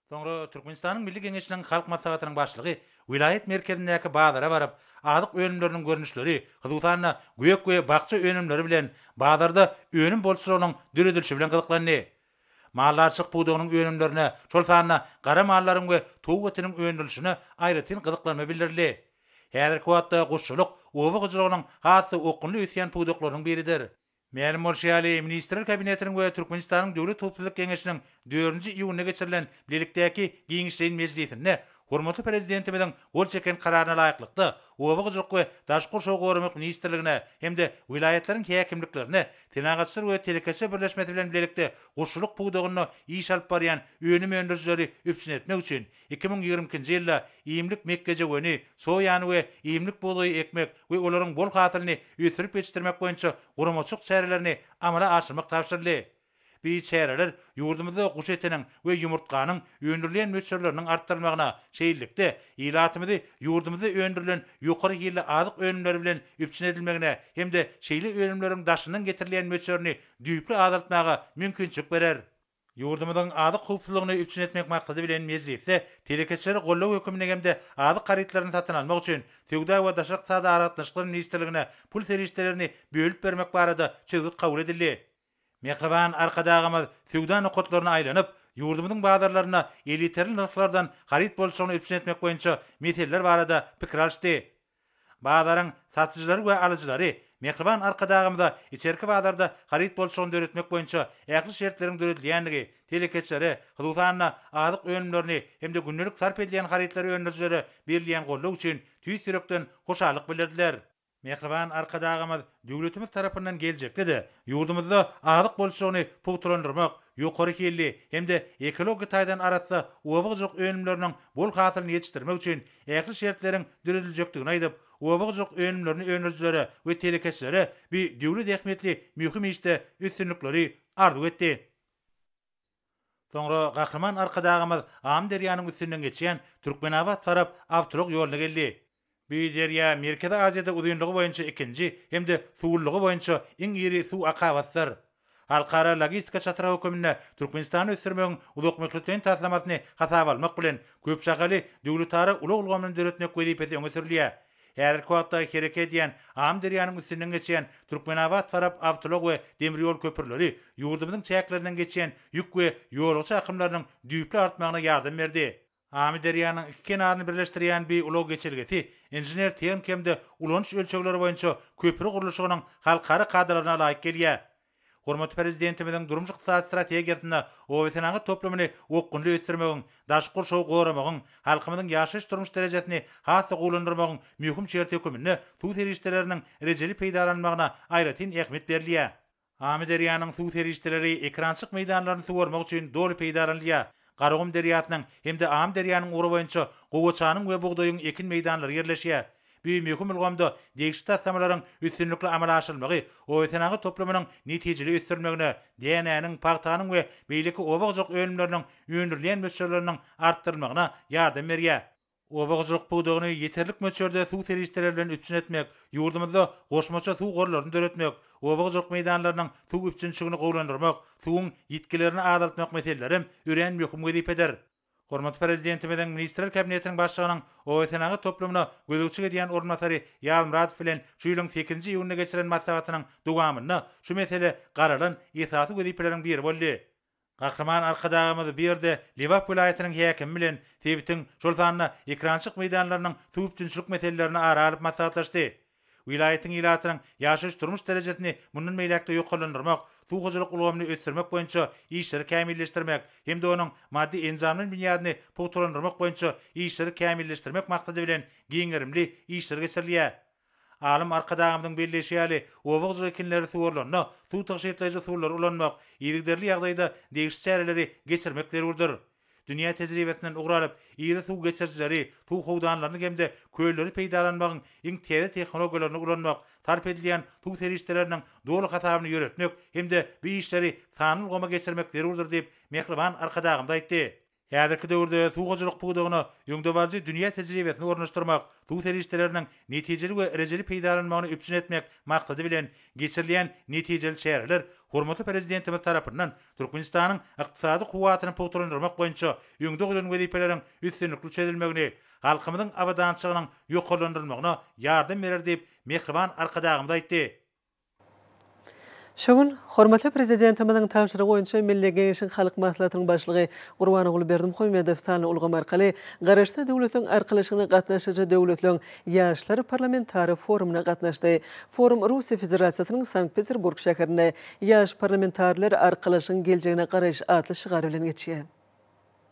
Soňra Türkmenistanyň Milli Geňeşiniň halk maslahatynyň başlygy vilayet merkezindäki bazara baryp, azyk önümleriniň görnüşleri, hyzgutanyna göýek we bakça önümleri bilen bazarda önüm bolşurynyň düredilşi bilen gyzyklandy. Mallarçyk puwdygynyň önümlerine, şol sanyna gara mallaryň we tow etiniň öndürilişine aýratyn gyzyklanma bildirildi. Häzirki wagtda guşçuluk owa gyjylygynyň hasy okunly üsýän puwdyklarynyň biridir. Melim Morşiýaly Ministrler Kabinetiniň we Türkmenistanyň Döwlet Howpsuzlyk Geňeşiniň 4-nji iýunyna geçirilen birlikdäki giňişleýin mejlisinde hormatly prezidentimiziň bol çeken kararyna laýyklykda owa gyjylyk we daşky şowgormak ministrligine hemde wilayatleriň häkimliklerine tenagatçylar we telekeçe birleşmesi bilen birlikde guşçuluk puwdygyny iş alyp barýan önüm öndürjileri üpçün etmek üçin 2020-nji ýylda iýimlik mekkeje göni, soýany we iýimlik buğdaý ekmek we olaryň bol hatyryny üsürip ýetişdirmek boýunça guramaçyk çärelerini amala aşyrmak tapşyryldy. Bir çäreler ýurdumyzda guş etiniň we ýumurtkanyň öndürilen möçürleriniň artdyrmagyna şeýillikde ýylatymyzy ýurdumyzda öndürilen ýokary ýylly azyk önümleri bilen üpçün edilmegine hemde şeýli önümleriň daşynyň getirilen möçürini düýpli azaltmaga mümkinçilik berer. Ýurdumyzyň azyk howpsuzlygyny üpçün etmek maksady bilen mejlisde telekeçleri gollaw hökümine hemde azyk garytlaryny satyn almak üçin Töwda we Daşak Sada Aratlyşyklary ministrligine pul serişlerini bölüp bermek barada çögüt kabul edildi. Mehriban arkadaşymyz Töwda nokatlaryna aýlanyp, ýurdumyzyň bazarlaryna eliterli narxlardan garyt bolşygyny üpçün etmek boýunça meseleler barada pikir alşdy. Bazarın satıcıları ve alıcıları Mehriban arkadağımda içerki badarda harit bolşoğunu döretmek boyunça ähli şertlerin döretilýänligi, telekeçleri, hudusanna azyk önümlerini hemde günnelik sarp edilen haritleri önlerjleri berliýän golluk üçin tüý sürekden hoşallyk bildirdiler. Mehriban arkadağımız döwletimiz tarapyndan geljekdi. Ýurdumyzda azyk bolşoğunu pugturandyrmak, ýokary kelli hemde ekologik taýdan arasynda owagyjok önümleriniň bol hasylyny ýetişdirmek üçin ähli şertlerin dörediljekdigini aýdyp, owagyjok önümlerini önerjilere we telekeçlere bir döwlet ähmiýetli mühim işde üstünlikleri arzu etdi. Soňra Gahrman arkadağymyz Am derýanyň üstünden geçýän Türkmenawat tarap awtolog ýoluna geldi. Bu derýa Merkezi Aziýada uzunlygy boýunça ikinji hemde suwullygy boýunça iň iri suw akawatdyr. Halkara logistika çatyra hökümine Türkmenistany ösürmegiň uzak meklekden taslamasyny hasaba almak bilen köp şahaly döwletara ulug ulgamyny döretmek wezipesi öňe sürilýär. Häzirki wagtda hereket edýän Am derýanyň üstünden geçýän Türkmenawat tarap awtolog we demir ýol köpürleri ýurdumyzyň çäklerinden geçýän ýük we ýolguçy akymlarynyň düýpli artmagyna ýardam berdi. Am derýanyň iki kenaryny birleşdirýän bir ulug geçirgeti injener tehnikemde ulanç ölçekleri boýunça köpüri gurulşynyň halkara kadralaryna laýyk gelýär. Hormat prezidentimiziň durmuş ykdysady strategiýasyna owetinagy toplamyny okgunly ösürmegiň, daş gurşaw goramagyň, halkymyzyň ýaşaş durmuş derejesini hasy goýlandyrmagyň mühim şert hökümine suw serişleriniň rejeli peýdalanmagyna aýratyn ähmiýet berilýär. Am derýanyň suw serişleri ekrançyk meýdanlaryny suwarmak üçin doly peýdalanýar. Garagum derýasynyň hemde Am derýanyň ury boýunça gowaçanyň we bugdaýyň ekin meýdanlary ýerleşýär. Bu mühim ulgamda degişli taslamalaryň üstünlikli amal aşylmagy, owetinagy toplamynyň netijeli ösürmegine, DNA'nyň pagtanyň we beýleki owagyjok önümleriniň öňürlen möçürleriniň artdyrylmagyna ýardam berýär. Owagyjok bugdagyny ýeterlik möçürde suw serişleri bilen üçin etmek, ýurdumyzda goşmaça suw gorlaryny döretmek, owagyjok meýdanlarynyň suw üçinçigini gowlandyrmak, suwuň ýetkilerini azaltmak meselelerim ören mühim wezipedir. Hormat prezidentimiziň ministrler kabinetiniň başlygynyň owetinagy toplamyna gözükçi edýän ornatary Ýalmuratow bilen şu ýylyň 8-nji ýylyna geçiren maslahatynyň dowamyna şu mesele garalan ýetasy gözipeleriň biri boldy. Gahrman arkadağymyz bir ýerde Liwap vilayatynyň häkim bilen Tebitiň şol sanyna ekrançyk meýdanlarynyň suwupçynçylyk meselelerini aralyp maslahatlaşdy. Vilayatyň ilatynyň ýaşaş durmuş derejesini mundan meýlekde ýokalandyrmak, suwgaçylyk ulgamyny ösürmek boýunça işleri kämilleşdirmek hemde onuň maddi enzamyny binýadyny pugturandyrmak boýunça işleri kämilleşdirmek maksady bilen giňerimli işler geçirilýär. Alim arkadağymyzyň belleşýäli owagyjyk ekinleri suwarlanyna suw taşyýatlaýjy suwlar ulanmak, ýerlikderli ýagdaýda degişli çäreleri geçirmek zerurdyr. Dünya tejribesinden ugralyp, ýeri suw geçirjileri, suw howdanlaryny hemde köýleri peýdalanmagyň iň täze tehnologiýalaryny ulanmak, tarp edilýän suw serişleriniň doly hasabyny ýöretmek hemde bu işleri sanyl ulgama geçirmek zerurdyr diýip Mehriban arkadağymda aýtdy. Häzirki döwürde suwgaçylyk bugdagyny ýöňdebarjy dünya tejribesini ornaşdyrmak, suw serişleriniň netijeli we rejeli peýdalanmagyny üçin etmek maksady bilen geçirilýän netijeli şäherler hormaty prezidentimiz tarapyndan Türkmenistanyň ykdysady kuwatyny pugturandyrmak boýunça ýöňde goýulan wezipeleriň üstünlikli çözülmegini, halkymyzyň abadançylygynyň ýokalandyrmagyna ýardam berer diýip Mehriban arkadağymda aýtdy. Şoňun hormatly prezidentimiziň tapşyrygy boýunça Milli Geňeşiň Halyk maslahatynyň başlygy Gurbanyň Berdimuhammedow sany ulgam arkaly garaşda döwletiň arkalaşygyna gatnaşyjy döwletleriň ýaşlary parlamentary forumuna gatnaşdy. Forum Russiýa Federasiýasynyň Sankt-Peterburg şäherinde ýaş parlamentarlar arkalaşygyň geljegine garaş atly şygary bilen geçýär.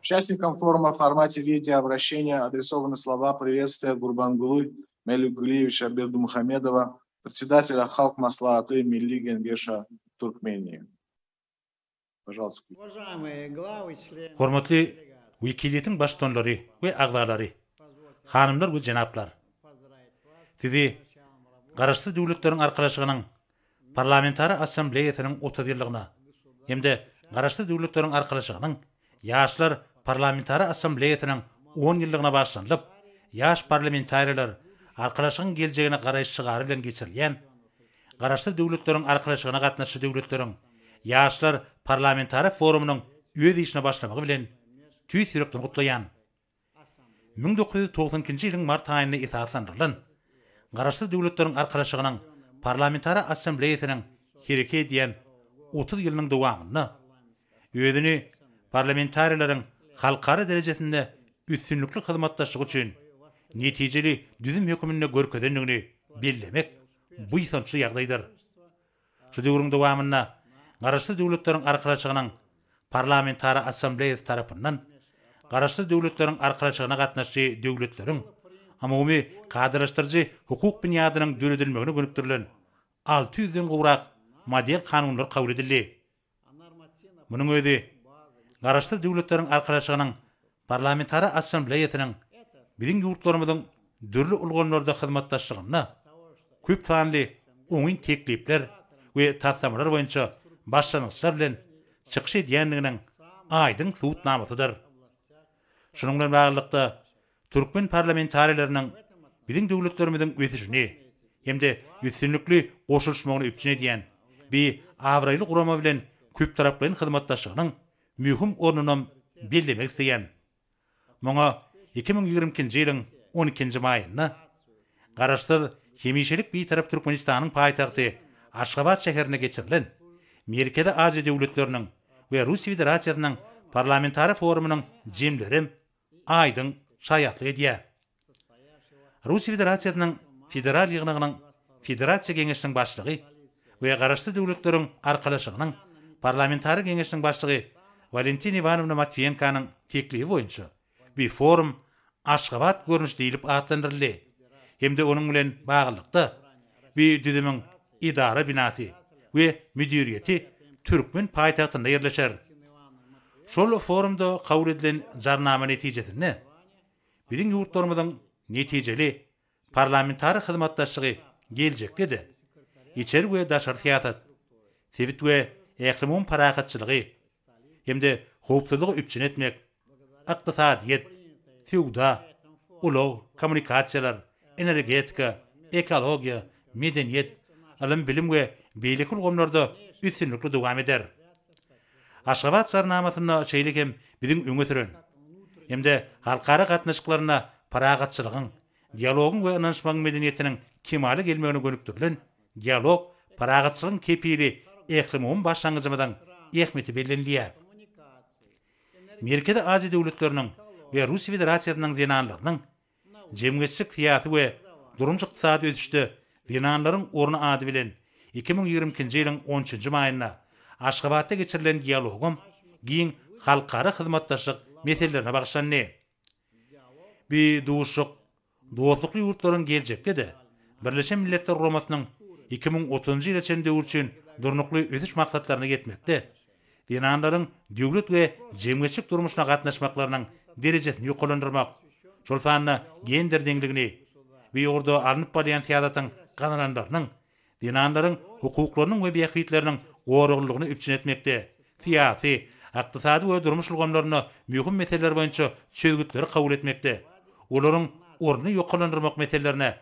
Участникам форума в формате видеообращения адресованы слова приветствия Гурбангулы Меликгулиевича Бердымухамедова, председателя Халк Маслахаты Милли Кеңеши Туркмении. Пожалуйста. Уважаемые главы, члены. Hormatly wekiliýetiň başdanlary we agdalary, hanymlar we janaplar. Sizi garaşdy döwletleriň arkalaşygynyň parlamentary assambleýasynyň 30 ýyllygyna hemde garaşdy döwletleriň arkalaşygynyň ýaşlar parlamentary assambleýasynyň 10 ýyllygyna başlandyp, ýaş parlamentarlar arkalaşygyň geljegine garaş şygary bilen geçirilýän garaşdy döwletleriň arkalaşygyna gatnaşy döwletleriň ýaşlar parlamentary forumunyň öz işine başlamagy bilen tüý sürekden gutlaýan. 1992-nji ýylyň mart aýynda esaslandyrylan garaşdy döwletleriň arkalaşygynyň parlamentary assambleýasynyň hereket edýän 30 ýylynyň dowamyna özüni parlamentarlaryň halkara derejesinde üstünlikli hyzmatdaşlyk üçin netijeli düzüm hökümine görkezenligini bellemek bu ýsançy ýagdaýdyr. Şu döwrüň dowamynda garaşly döwletleriň arkaçygynyň parlamentary assambleýasy tarapyndan garaşly döwletleriň arkaçygyna gatnaşy döwletleriň umumy kadrlaşdyrjy hukuk binyadynyň döredilmegine gönükdirilen 600-den gowrak model kanunlar kabul edildi. Munyň özi garaşly döwletleriň arkaçygynyň parlamentary assambleýasynyň biziň ýurtlarymyzyň dürli ulgamlarda hyzmatdaşlygyna köp sanly oňyn teklipler we taslamalar boýunça başlanýanlar bilen çykyş edýänliginiň aýdyn suwutnamasydyr. Şunun bilen baglykda Türkmen parlamentarileriniň biziň döwletlerimiziň ösüşini hemde üstünlikli goşulmagyny üpçün edýän bir awraýly gurama bilen köp taraply hyzmatdaşlygynyň mühim ornuny bellemek isleýän. Muňa 2020-nji ýylyň 12-nji maýynda garaşsyz hemişelik bir tarap Türkmenistanyň paýtagty Aşgabat şäherine geçirilen Merkezi Aziýa döwletleriniň we Russiýa Federasiýasynyň parlamentary forumynyň jemleri aýdyn şaýatlyk edýär. Russiýa Federasiýasynyň federal ýygynynyň Federasiýa Geňeşiniň başlygy we garaşly döwletleriň arkaçygynyň parlamentary geňeşiniň başlygy Valentin Ivanovna Matviyenkanyň teklibi boýunça bir forum Aşgabat görnüş diýilip atlandyryldy. Hemde onuň bilen baglykda bir düzümiň idara binasy we müdiriýeti Türkmen paýtagtynda ýerleşer. Şol forumda kabul edilen jarnama netijesinde biziň ýurtlarymyzyň netijeli parlamentary hyzmatdaşlygy geljekde içer we daşary syýasat, sebit we äklimum parakatçylygy hemde howpsuzlygy üpçün etmek, ykdysadyýet, sowda, ulug kommunikasiýalar, energetika, ekologiýa, medeniýet, alim bilim we beýlik ulgamlarda üstünlikli dowam eder. Aşgabat jarnamasyna şeýlik hem biziň öňe süren hemde halkara gatnaşyklaryna parakatçylygyň, dialogyň we ynançmagyň medeniýetiniň kemale gelmegine gönükdirilen dialog parakatçylygyň kepili äklimum başlangyjymydan ähmeti bellenilýär. Merkezi Aziýa döwletleriniň we Russiýa Federasiýasynyň zenanlarynyň jemgyçlik syýasy we durumçy ykdysady ösüşde zenanlaryň orny ady bilen 2020-nji ýylyň 13-nji maýynda Aşgabatda geçirilen dialogum giň halkara hyzmatdaşlyk meselelerine bagşlandy. Bir duşuk, dostlukly ýurtlaryň geljekde Birleşen Milletler Guramasynyň 2030-njy ýyla çen döwür üçin durnukly ösüş maksatlaryna yetmekde. Zenanlaryň döwlet we jemgyçlik durmuşyna gatnaşmaklarynyň derejesini ýokalandyrmak, şol sanyna gender deňligini we orada alınıp barýan syýasatyň gazananlarynyň zenanlaryň hukuklarynyň we beýiklikleriniň goruglygyny üpçün etmekde. Syýasy, ykdysady we durmuş ulgamlaryny mühim meseleler boýunça çözgütleri kabul etmekde. Olaryň orny ýokalandyrmak meselelerine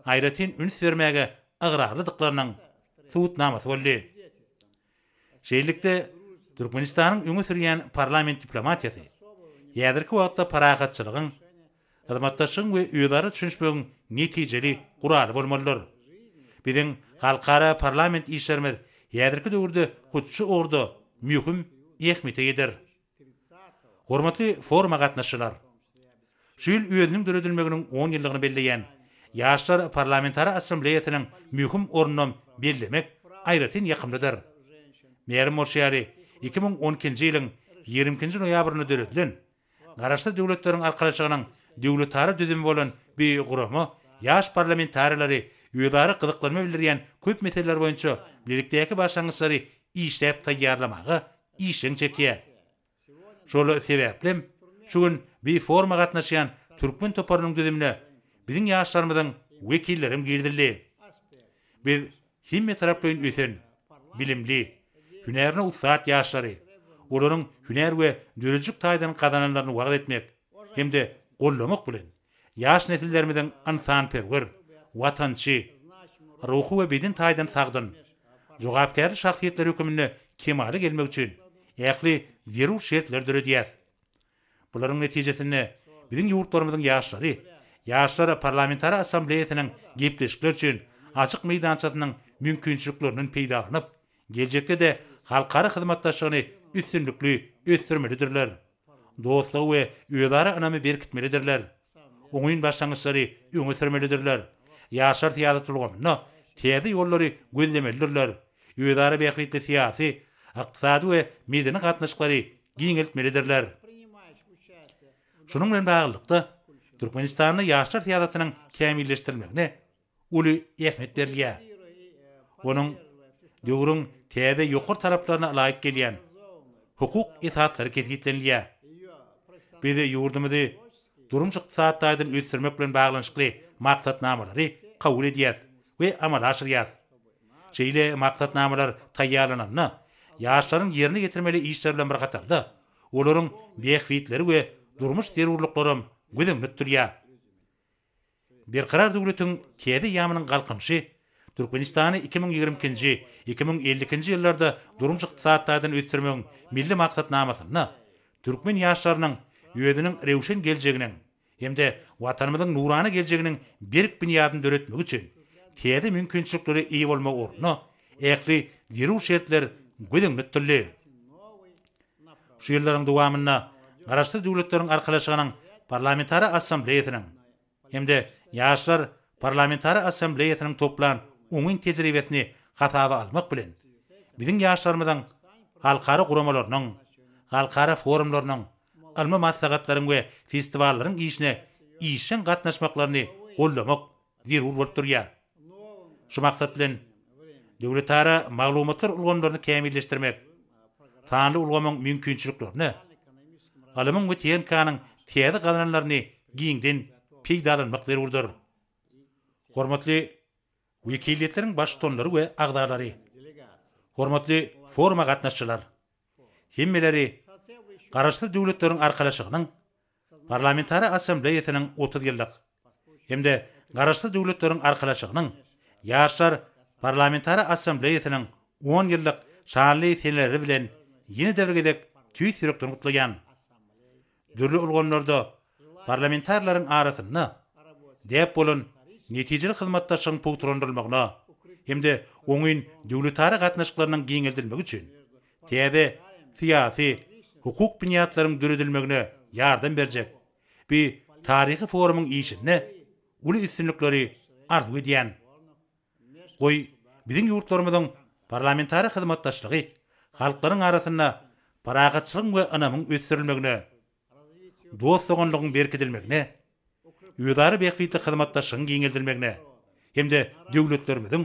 aýratyn üns bermäge agrarlydyklarynyň suwutnamasy boldy. Şeýlikde Türkmenistanyň öňe sürýän parlament diplomatiýasy ýazyrky wagtda parakatçylygyň, hyzmatdaşlygyň we öýdary düşünşmegiň netijeli gurally bolmalydyr. Biziň halkara parlament işlerimiz ýazyrky döwürde hutçy orda mühim ähmeti eder. Hormatly foruma gatnaşylar, şu ýyl özüniň döredilmeginiň 10 ýyllygyny belleýän ýaşlar parlamentary assambleýasynyň mühim ornuny bellemek aýratyn ýakymlydyr. Merim Morşiýary 2012-nji ýylyň 20-nji noýabrynda döredilen garaşly döwletleriň arkaçygynyň döwletary düzümi bolan bir gurama ýaş parlamentariýlary öýdary gyzyklanma bildirýän köp meseleler boýunça birlikdäki başlangyçlary işläp taýýarlamagy işin çekýär. Şol sebäpli şu gün bir forma gatnaşýan Türkmen toparynyň düzümine biziň ýaşlarymyzyň wekillerim girdiler. Bir himme taraplyň ösen, bilimli, hünerine ussat ýaşlary, olaryň hüner we dörejik taýdan gazananlaryny wagt etmek hemde gollamak bilen ýaş nesillerimiziň ansanperwer, watançy, ruhy we beden taýdan sagdyn, jogapkär şahsiýetler hökümine kemale gelmek üçin ýakly zerur şertler döredýär. Bularyň netijesinde biziň ýurtlarymyzyň ýaşlary parlamentary assambleýasynyň gepleşikler üçin açyk meýdançasynyň mümkinçilikleriniň peýdalanyp, geljekde de halkara hyzmatdaşlygyny üstünlikli ösdürmelidirler. Dostlyk we öýdary anamy berkitmelidirler. Oňyň başlangyçlary öňe sürmelidirler. Ýaşlar syýasat ulgamyna täze ýollary gözlemelidirler. Öýdary beýiklikli syýasy, ykdysady we medeni gatnaşyklary giňeltmelidirler. Şunun bilen baglykda Türkmenistanyň ýaşlar syýasatynyň kämilleşdirilmegine uly ähmiýet berilýär. Onuň döwrüň täze ýokary taraplaryna laýyk gelýän hukuk itaat hareket gitlenilýär. Biz ýurdumyzy durumçy ykdysadyň ösürmek bilen baglanyşykly maksatnamalary kabul edýär we amal aşyrýar. Şeýle maksatnamalar taýýarlananda ýaşlaryň ýerine getirmeli işler bilen bir gatarda olaryň beýiklikleri we durmuş zerurlyklary gözüňde tutulýar. Berkarar döwletiň täze ýamynyň galkynşy Türkmenistany 2022-nji 2050-nji ýyllarda durumçy ykdysadyň ösürmegiň milli maksatnamasyny türkmen ýaşlarynyň ýödüniň rewşen geljeginiň hemde watanymyzyň nurany geljeginiň berik binýadyny döretmek üçin täze mümkinçilikleri iyi bolmak ornuny äkli ýerü şertler gözüňde tutulýar. Şu ýyllaryň dowamynda garaşsyz döwletleriň arkalaşygynyň parlamentary assambleýasynyň hemde ýaşlar parlamentary assambleýasynyň toplan umum tejribesini hataba almak bilen biziň ýaşlarymyzyň halkara guramalarynyň, halkara forumlarynyň, alma maslahatlaryň we festiwallaryň işine işin gatnaşmaklaryny gollamak zerur bolup durýar. Şu maksat bilen döwletara maglumatlar ulgamlaryny kämilleşdirmek, sanly ulgamyň mümkinçiliklerini, alymyň we teňkanyň täze gazananlaryny giňden peýdalanmak zerurdur. Hormatly wekilletleriň baştonlary we agdarlary, hormatly foruma gatnaşçylar, hemmeleri garaşsyz döwletleriň arkalaşygynyň parlamentary assambleýasynyň 30 ýyllyk hemde garaşsyz döwletleriň arkalaşygynyň ýaşlar parlamentary assambleýasynyň 10 ýyllyk şanly senleri bilen ýeni döwrgedek tüý sürekden gutlaýan. Dürli ulgamlarda parlamentarlaryň arasynda dep bolan netijeli hyzmatdaşlygyň puturandyrylmagyna hemde oňyn döwletary gatnaşyklarynyň giňeldilmegi üçin täze syýasy hukuk binýatlarynyň düredilmegine ýardam berjek. Bir tarihi forumyň işine uly üstünlikleri arzu edýän. Goý biziň ýurtlarymyzyň parlamentary hyzmatdaşlygy halklaryň arasynda paragatçylyk we anamyň ösürilmegine, dostlugynyň berkidilmegine, ýödary beýiklikli hyzmatdaşlygyň giňeldilmegine hemde döwletlerimiziň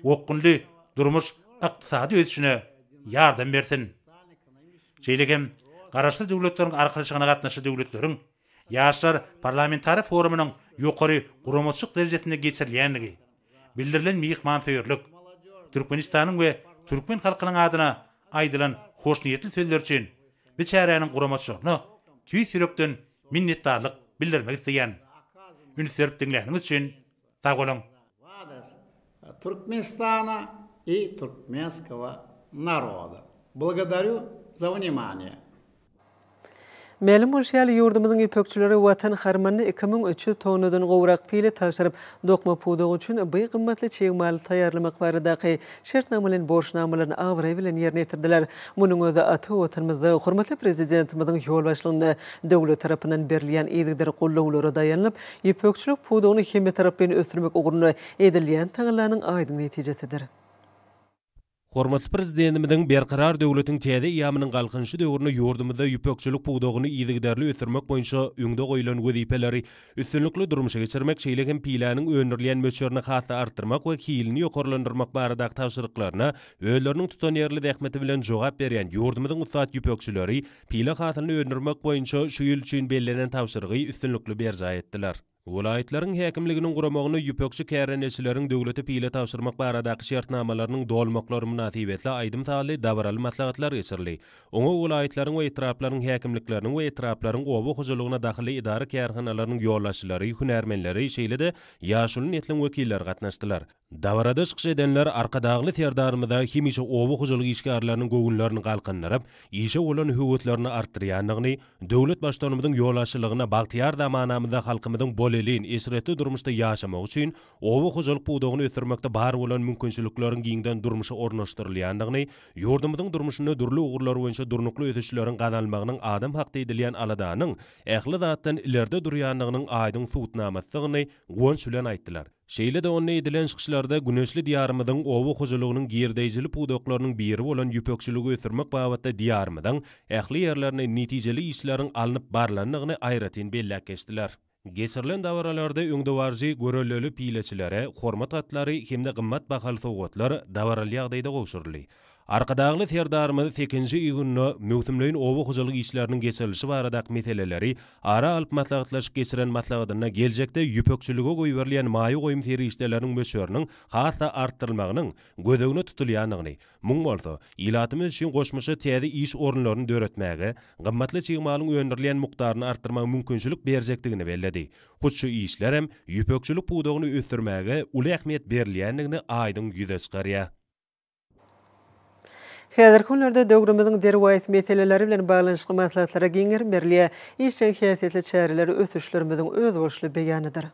okunly durmuş ykdysady ösüşine ýardam bersin. Şeýlegem garaşsyz döwletleriň arkalaşygyna gatnaşy döwletleriň ýaşlar parlamentary forumynyň ýokary guramaçlyk derejesinde geçirilýänligi, bildirilen mihmansyýerlik, Türkmenistanyň we türkmen halkynyň adyna aýdylan hoşniýetli sözler üçin biçäräniň guramaçylygyny tüý sürekden minnetdarlyk bildirmek isleýän. Ünsürüp dinleýäniňiz üçin sag bolun. Туркменистана и туркменского народа. Благодарю за внимание. Мәлім болşýaly ýurdumyzyň ýöpekçileri watan harmanyny 2003 tonudan gowrak pili taşyryp dokma pudugy üçin bu gymmatly çegmaly taýýarlamak baradaky şertnamalaryň borçnamalaryny awray bilen ýerine ýetirdiler. Munyň özü aty watanymyzda hormatly prezidentimizin ýol başlygyny döwlet tarapyndan berilýän ýygydyr gollawlary daýanyp ýöpekçilik pudugyny hemme tarapyn ösürmek ugruna edilýän taňlanyň aýdyň netijesidir. Hormatly prezidentimizin berkarar döwletiň täze ýamynyň galkynşy döwründe ýurdumyzda ýöpekçilik pudugyny ýygydarly ösürmek boýunça öňde goýulan wezipeleri üstünlikli durmuşa geçirmek şeýlegem pilanyň öňürleýän möçürini hata artdyrmak we hilini ýokarlandyrmak baradaky tapşyryklaryna öýleriniň tutan ýerli ähmeti bilen jogap berýän ýurdumyzyň ussat ýöpekçileri pila hatyny öňürmek boýunça şu ýyl üçin bellänen tapşyrygy üstünlikli berja etdiler. Welaýetlaryň häkimliginiň guramagyny ýöpekçi kärenesilerin döwleti pile tapşyrmak baradaky şertnamalarynyň dolmaklary münasibetli aýdym taly dawraly maslahatlar geçirildi. Oňa welaýetlaryň we etraplaryň häkimlikleriniň we etraplaryň oba hojalygyna daxily idara kärhanalarynyň ýollaşçylary, hünärmenleri şeýle-de ýaşuly netliň wekilleri gatnaşdylar. Dawarada çykyş edenler arkadagly terdarmyda hemişe oba hojalygy işgärlerini göwünlerini galkynlaryp, işe bolan höwetlerini artdyrýanlygyny, döwlet başdanymyzyň ýollaşçylygyna bagtyar zamanamyda halkymyzyň bol bolelin esretli durmuşda yaşamak üçün owa hojalyk buğdağını ötürmekde bar bolan mümkinçiliklerin giňden durmuşa ornaşdyrylýandygyny, ýurdumyzyň durmuşyny durly ugurlar boýunça durnukly ötüşleriň ganalmagynyň adam hakda edilýän aladanyň ähli zatdan ilerde durýandygynyň aýdyň suwtnamasygyny gowunç bilen aýtdylar. Şeýle de ony edilen çykyşlarda güneşli diýarymyzyň owa hojalygynyň girdejili puwdoklarynyň biri bolan ýüpekçiligi ötürmek babatda diýarymyzyň ähli ýerlerine netijeli işleriň alınıp barlandygyny aýratyn belläp geçdiler. Geçirilen davaralarda öňdewarjy göreleli pileçilere, hormat atlary hemde gymmat bahal sowgatlar davaraly ýagdaýda gowşurly. Arkadagly terdarymyzy 8-nji ýygyny möhümleýin owa hojalygy işleriniň geçirilişi barada meseleleri ara alyp maslahatlaşyp geçiren maslahatyna geljekde ýüpekçilige goýberlen maýy goýum teri işleriniň möşöriniň hassa artdyrylmagynyň gödegine tutulýandygyny, muň bolsa ilatymyz üçin goşmuşy täze iş orunlaryny döretmäge, gymmatly çygmalyň öňdirilen mukdaryny artdyrmagy mümkinçilik berjekdigini belledi. Hutçu işler hem ýüpekçilik puwdagyny ösdürmäge uly ähmiýet berilýändigini aýdyň ýüze çykarýar. Häzirki günlerde döwrümizin derwayet meseleleri bilen baglanşyk maslahatlara giňer berliýe işçi häsiýetli çäreleri ösüşlerimizin öz boşly beýanydyr.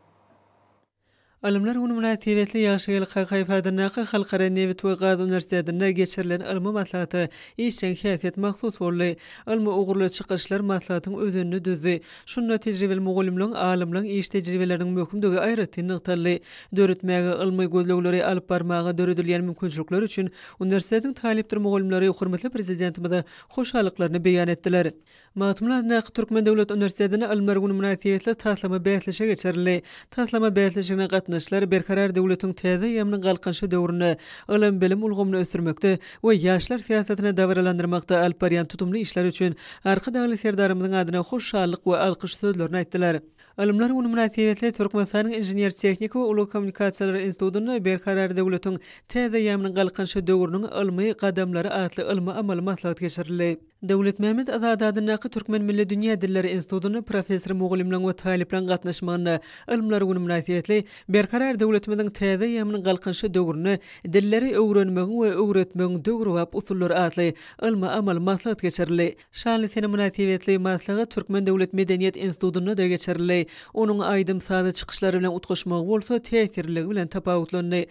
Alimler ony münasibetli ýaşaýyl Haýfadynaky Halkara Newit we Gazi Üniversitetinde geçirilen ilmi maslahaty işçi häsiýet mahsus boldy. Ilmi ugurly çykyşlar maslahatyň özünni düzdi. Şunda tejribeli mugallimlaryň, alimlaryň iş tejribeleriniň möhümdigi aýratyn nyktaly. Döretmäge ilmi gözlegleri alyp barmagy döredilýän mümkinçilikler üçin universitetiň talipdir mugallimleri hormatly prezidentimize hoşallyklaryny beýan etdiler. Matmullah Türkmen Döwlet Üniversitetine ilmler güni münasibetli taslama bäslişe geçirildi. Taslama bäslişine gatnaşlar berkarar döwletiň täze ýamynyň galkynşy döwrüne, ilim bilim ulgamyny ösdürmekde we ýaşlar siýasatyna dawralandyrmakda alyp barýan tutumly işler üçin arkadaşly serdarymyzyň adyna hoşallyk we alkyş sözlerini aýtdylar. Alimler ony münasibetli Türkmenistanyň Injinier Tehnik we Uly Kommunikasiýalar Institutyny berkarar döwletiň täze ýamynyň galkynşy döwrüniň ilmi gadamlary atly ilmi amal maslahat geçirildi. Döwlet Mehmet Azadadynaky Türkmen Milli Dünýä Dilleri Institutyny professor mugallimlaryň we taliplerin gatnaşmagyna ilmler güni münasibetli berkarar döwletimiziň täze ýamynyň galkynşy döwrüne dilleri öwrenmegiň we öwretmegiň döwri we usullary atly ilmi amal maslahat geçirildi. Şanly sene münasibetli maslahat Türkmen Döwlet Medeniýet Institutyna da geçirildi. Onuň aýdym sady çykyşlary bilen utgaşmagy bolsa täsirligi bilen tapawutlandy.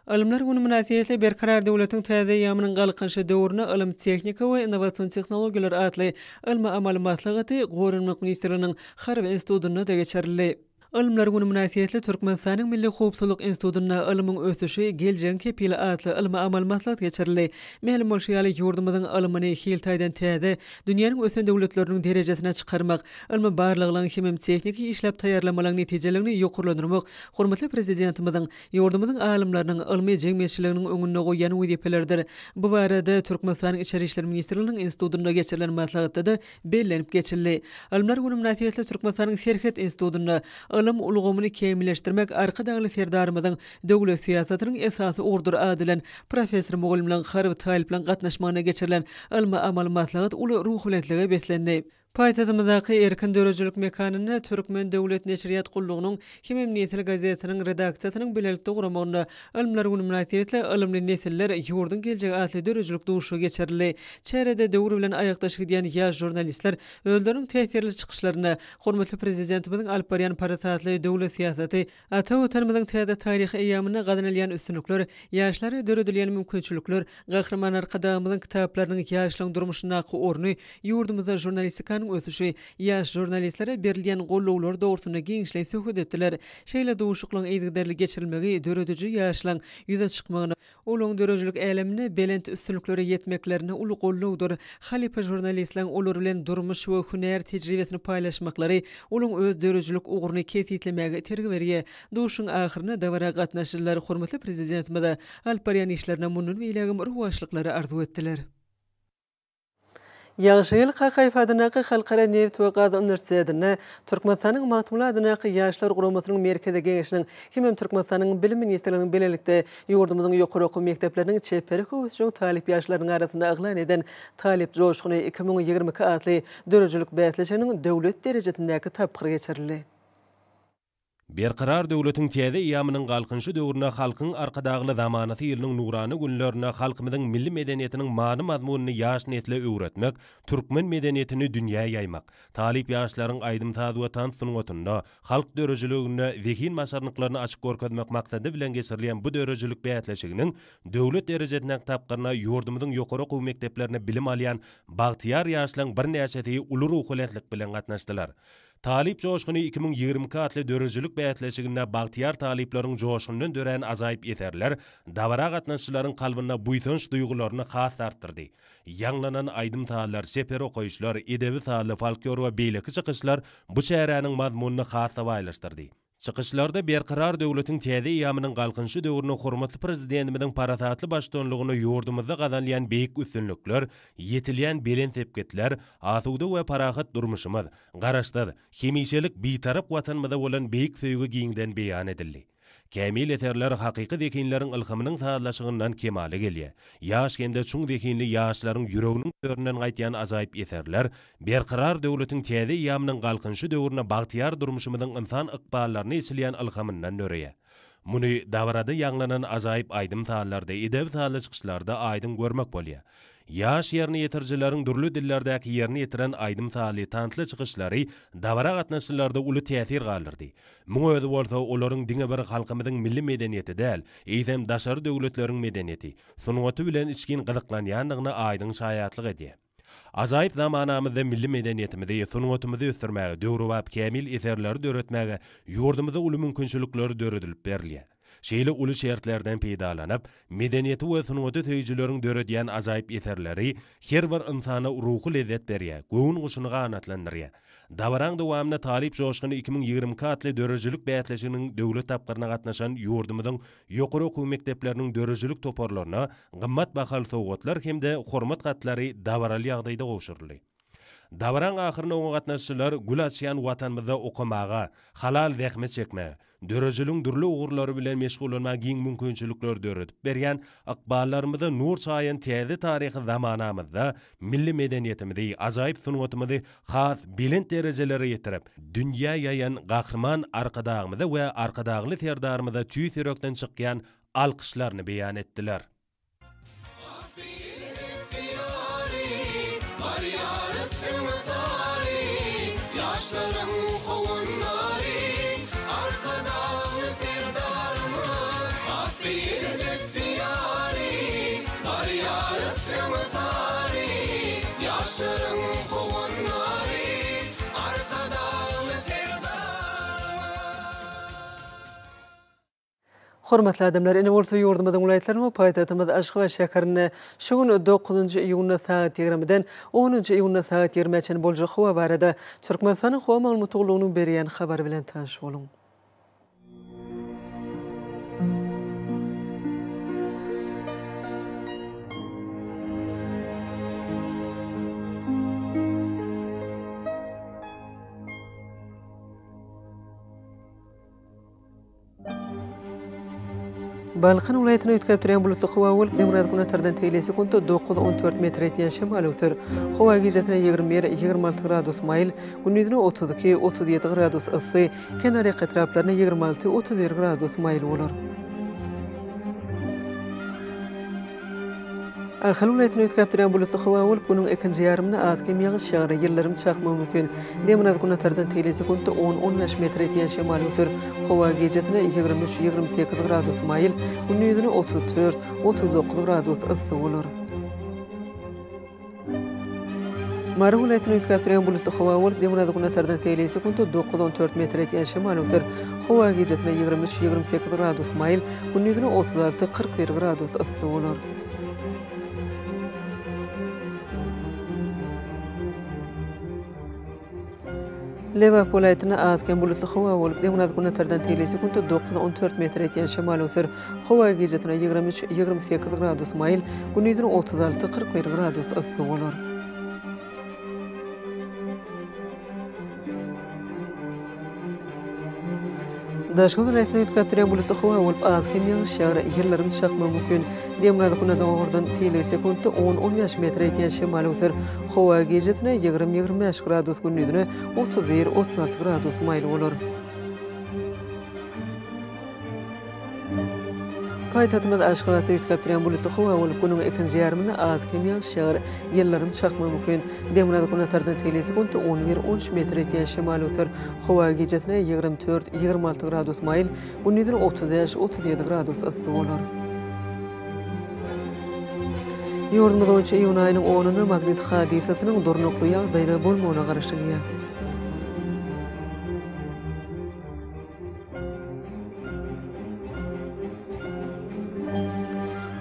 Alimler güni münasibetli berkarar döwletiň täze ýamynyň galkynşy döwrüne ilim, tehnika we innovasiýon tehnologiýalar atly ilmi amal maslahaty Gorunmak ministriniň Harby institutyna da geçirildi. Ilimler güni münasibetli Türkmenistanyň Milli Howpsuzlyk Institutyna ilmiň ösüşi geljeň kepili atly ilmi amal maslahat geçirildi. Melim bolşaýaly ýurdumyzyň ilmini hiltaýdan täze dünýäniň ösen döwletleriniň derejesine çykarmak, ilmi barlygynyň hemem tekniki işläp taýýarlamalaryň netijelerini ýokurlandyrmak hormatly prezidentimiziň ýurdumyzyň alimläriniň ilmi jeňmeçiliginiň öňüne goýan wezipelerdir. Bu barada Türkmenistanyň Içeri işler ministrliginiň institutyna geçirilen maslahatda da bellenip geçildi. Alimler güni münasibetli Türkmenistanyň Serhet institutyna ilim ulgamyny kemilleşdirmek arkadaşly serdarymyzyň döwlet siýasatynyň esasy urdur adilen professor mugallimlaryň Harby taliplerin gatnaşmagyna geçirilen ilmi amal maslahat uly ruh bilentligi beslendi. Paýtagymyzdaky erkin dörejilik mekanyny Türkmen Döwlet Neşriýat Gullugynyň Hemem Nesil gazetiniň redaksiýasynyň bilelikde guramagyna ilmler güni münasibetli ilimli nesiller ýurdun geljegi atly dörejilik duşy geçirildi. Çärede döwür bilen aýakdaş gidýän ýaş jurnalistler özleriniň täsirli çykyşlaryny hormatly prezidentimiziň alyp barýan parasatly döwlet siýasaty, ata wetanymyzyň täze taryhy eýamyna gadanylýan üstünlikler, ýaşlara döredilýän mümkinçilikler, gahrman arkadamyzyň kitaplarynyň ýaşlaryň durmuşyna orny, ýurdumyzda jurnalistikanyň ösüşi, ýaş jurnalistlere berilýän gollawlar dogrusyna giňişle söhbet etdiler. Şeýle dowuşuklaryň eýdigderli geçirilmegi dörediji ýaşlaryň ýüze çykmagyna, olaň dörejilik älemine belent üstünliklere ýetmeklerine uly gollawdyr. Halipa jurnalistleriň olar bilen durmuş we hünär tejribesini paýlaşmaklary olaň öz dörejilik uguruny kesitlemegi tergi berýär. Duşuň ahyryna dawara gatnaşyjylar hormatly prezidentimize alyp barýan işlerine munun we ilagim ruhwaşlyklary arzu etdiler. Ýaşaýyl Haýfadynaky Halkara Newit we Gazi Üniversitetine Türkmenistanyň Matmullah adynaky ýaşlar guramasynyň merkezi geňeşiniň hemem Türkmenistanyň bilim ministrliginiň bilelikde ýurdumyzyň ýokary okuw mekdepleriniň çeperi köwüşüň talip ýaşlaryň arasynda aglan eden talip joşguny 2022 atly dörejilik bäslişiniň döwlet derejesindäki tapgyr geçirildi. Berqarar döwletiň täze ýamynyň galkynşy döwrüne halkyň arkadagly zamanaty ýylynyň nurany günlerine halkymyzyň milli medeniýetiniň many mazmunyny ýaş netle öwretmek, türkmen medeniýetini dünýäge ýaymak, talip ýaşlaryň aýdym taýdy tan sungatynda halk dörejiligine zihin maşarnyklaryny açyk görkezmek maksady bilen geçirilýän bu dörejilik bäýatleşiginiň döwlet derejesinde tapgyryna ýurdumyzyň ýokary okuw mekdeplerine bilim alýan bagtyar ýaşlaryň bir näçesi uly ruhulentlik bilen gatnaşdylar. Talip joşgyny 2020 atly dörejilik bäýatleşigine bagtyar talipleriň joşgundan dören azaýyp ýeterler, dawara gatnaşçylaryň kalbyna buýtanç duýgularyny has artdyrdy. Ýanglanan aýdym taýlar, seper okoýuşlar, edebi taýly, folklor we beýleki çykyşlar bu şäheriniň mazmunyny has taýlaşdyrdy. Çykyşlarda berqarar döwletiň täze ýamynyň galkynşy döwrüne hormatly prezidentimiziň paratatly başçylygyny ýurdumyzda gazanlayan beýik üstünlükler, ýetilýän belen tepketler, asuwda we parahat durmuşymyz, garaşlar, hemişelik bitarap watanmyzda bolan beýik söýgü giňden beýan edildi. Kämil eterler hakyky dekinleriň ilhamynyň taýlaşygyndan kemale gelýär. Ýaş gende çuň dekinli ýaşlaryň ýüreginiň töründen gaýtýan azaýyp eterler, berqarar döwletiň täze ýamynyň galkynşy döwrüne bagtyar durmuşymyzyň insan ykballaryny esilýän ilhamyndan nöreýär. Muny dawarada ýanglanan azaýyp aýdym taýlarda, edebi taýly çykyşlarda aýdym görmek bolýar. Ýaş ýerni ýetirjiläriň durly dillerdäki ýerni ýetiren aýdym taýly tantly çykyşlary dawara gatnaşykllarda uly täsir galdyrdy. Muňa özi bolsa olaryň diňe bir halkymyzyň milli medeniýeti däl, eýsem daşary döwletleriň medeniýeti, sunwaty bilen içkin gyzyklanýanlygyny aýdyň şaýatlyk edýär. Azaýyp zamanamyzda milli medeniýetimizi, sunwatymyzy ösdürmäge, döwri we kämil eserleri döretmäge ýurdumyzda uly mümkinçilikler döredilip berilýär. Şeýle uly şertlerden peýdalanyp, medeniýeti we sunwaty söýjüleriň döredýän azaýyp eserleri her bir insana ruhy lezzet berýär, göwün guşuny ganatlandyrýar. Dawaraň dowamyna talip joşgyny 2020 atly dörejilik bäýatleşiginiň döwlet tapgyryna gatnaşan ýurdumyzyň ýokary okuw mekdepleriniň dörejilik toparlaryna gymmat bahal sowgatlar hemde hormat gatlary dawaraly ýagdaýda gowşurly. Dawran ahyryna oňa gatnaşçylar gül açýan watanmyzda okumaga, halal zähmet çekmäge, dörejiliň durly ugurlary bilen meşgul bolmagy giň mümkinçilikler döredip berýän ykballarymyzda nur çaýan täze taryhy zamanamyzda milli medeniýetimizi, azaýyp sunwatymyzy has bilent derejelere ýetirip, dünýä ýaýan gahrman arkadagymyza we arkadagly serdarymyza tüý serekden çykýan alkyşlaryny beýan etdiler. Hormatly adamlar, ene bolsa ýurdumyzyň welaýatlaryň we paýtagtymyz Aşgabat we Şäherine şu gün 9-njy iýuny saat 20-den 10-njy iýuny saat 20-çe boljak howa barada Türkmenistanyň howa maglumatlygyny berýän habar bilen tanış boluň. Balqan vilayatyna ötkäp duran bulutly howa bolup, Demirad günetardan teýle sekunda 9-14 metr ýetýän şemal öter. Howa gijetine 21-26 gradus maýl, gündüzine 32-37 gradus ysy, kenary etraplaryna 26-31 gradus maýl bolar. Ahal vilayatyna ötkäp duran bulutly howa bolup, günüň ikinji ýarymyna az kem ýagyş ýagar, ýyllarym çakmagy mümkin. Demirad günetardan teýle sekunda 10-15 metr ýetýän şemal öter. Howa gijetine 23-28 gradus maýl, gündüzine 34-39 gradus ysy bolar. Mara vilayatyna ötkäp duran bulutly howa bolup, Demirad günetardan teýle sekunda 9-14 metr ýetýän şemal öter. Howa gijetine 23-28 gradus maýl, gündüzine 36-41 gradus ysy bolar. Lewap vilayatyna az kem bulutly howa bolup, Demirad günetardan teýle sekunda 9-14 metr ýetýän şemal öter. Howa gijetine 23-28 gradus maýl, gündüzine 36-41 gradus ysy bolar. Daşgy vilayatyna ötkäp duran bulutly howa bolup, az kem ýagyş ýagar, ýerlerim çakmagy mümkin. Demirad günetardan teýle sekunda 10-15 metr ýetýän şemal öter. Howa gijetine 20-25 gradus, gündüzine 31-36 gradus maýl bolar. paytahtymyz Aşgabatda ýetgäpdirýän bulutly howa bolup günüň ikinji ýarmyny az kemýän şäher ýellaryň çakma mümkin. Demrad gunatardan telesi günde 11-13 metr etýän şemal öter. Howa gecesine 24-26 gradus maýl, gündüzine 35-37 gradus yssyk bolar. Ýurdumyz boýunça iýun aýynyň 10-ny magnit hadisasynyň durnukly ýagdaýda bolmagyna garaşylýar.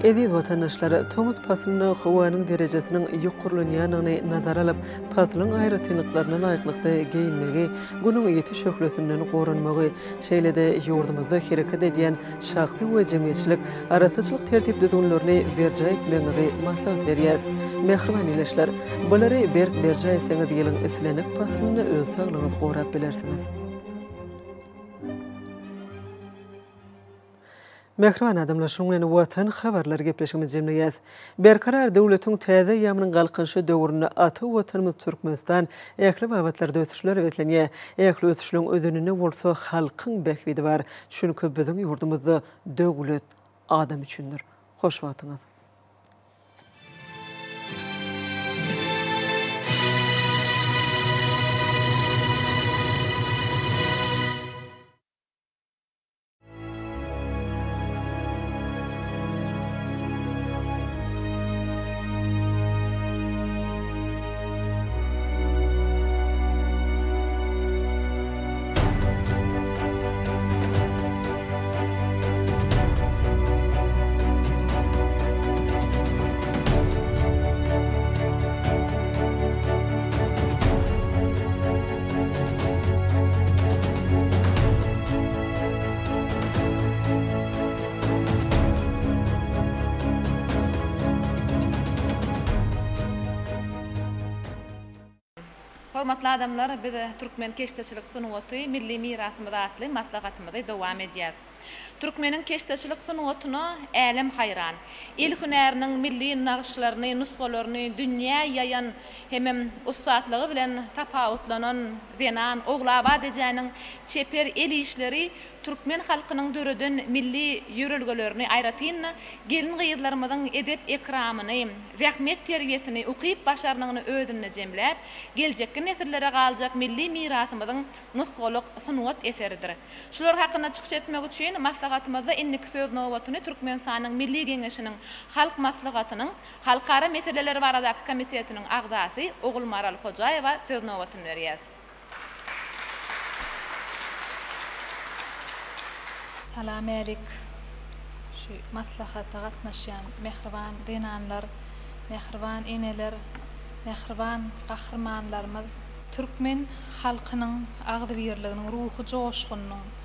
Ediz vatandaşları Thomas Paslyny howanyň derejesiniň ýokurlanýanyny nazara alyp, Paslyň aýratynlyklaryna laýyklykda geyinmegi, günüň ýeti şöhlesinden goranmagy, şeýle-de ýurdumyzda hereket edýän şahsy we jemgyýetçilik arasyçylyk tertip düzgünlerini berja etmegi maslahat berýär. Mehriban ileşler, bulary berja etseňiz ýylyň islenip Paslyny öz saglygyňyzy gorap bilersiňiz. Mehriban adamlar şoňlan watan habarlar gepleşigimiz jemleýäs. Berkarar döwletiň täze ýamynyň galkynşy döwrüne aty watanymyz Türkmenistan ähli wagtlarda ötüşler ötlenýär. Ähli ötüşlüň ödünine bolsa halkyň behbidi bar. Çünki biziň ýurdumyzda döwlet adam üçindir. Hoş wagtyňyz. Hormatly adamlar, biz Türkmen keşteçilik sunuwaty milli mirasymyza atly maslahatymyzy dowam edýär. Türkmeniň keşteçilik sunuwatyna älim hayran. El hünäriniň milli nagşylaryny, nuskalaryny dünýä ýaýan hemem ustatlygy bilen tapawutlanan, zenan, oglaba edýäniň çeper el işleri Türkmen halkynyň döreden milli ýörelgelerini aýratyn, gelin gyýyzlarymyzyň edep ekramyny, rahmet terbiýesini ukyp başaranyny özüne jemläp, geljekki nesillere galjak milli mirasymyzyň nusgalyk sunuwat eseridir. Şular hakyna çykyş etmek üçin maslahatymyzda innik söz nowatyny Türkmenistanyň Milli Geňeşiniň halk maslahatynyň halkara meseleleri baradaky komitetiniň agdasy Ogul Maral Hojaýewa söz nowatyny berýär. Salam alik. Şu maslahata gatnaşýan mehriban denanlar, mehriban eneler, mehriban gahrmanlarymyz Türkmen halkynyň agdy birliginiň ruhy joşgunyň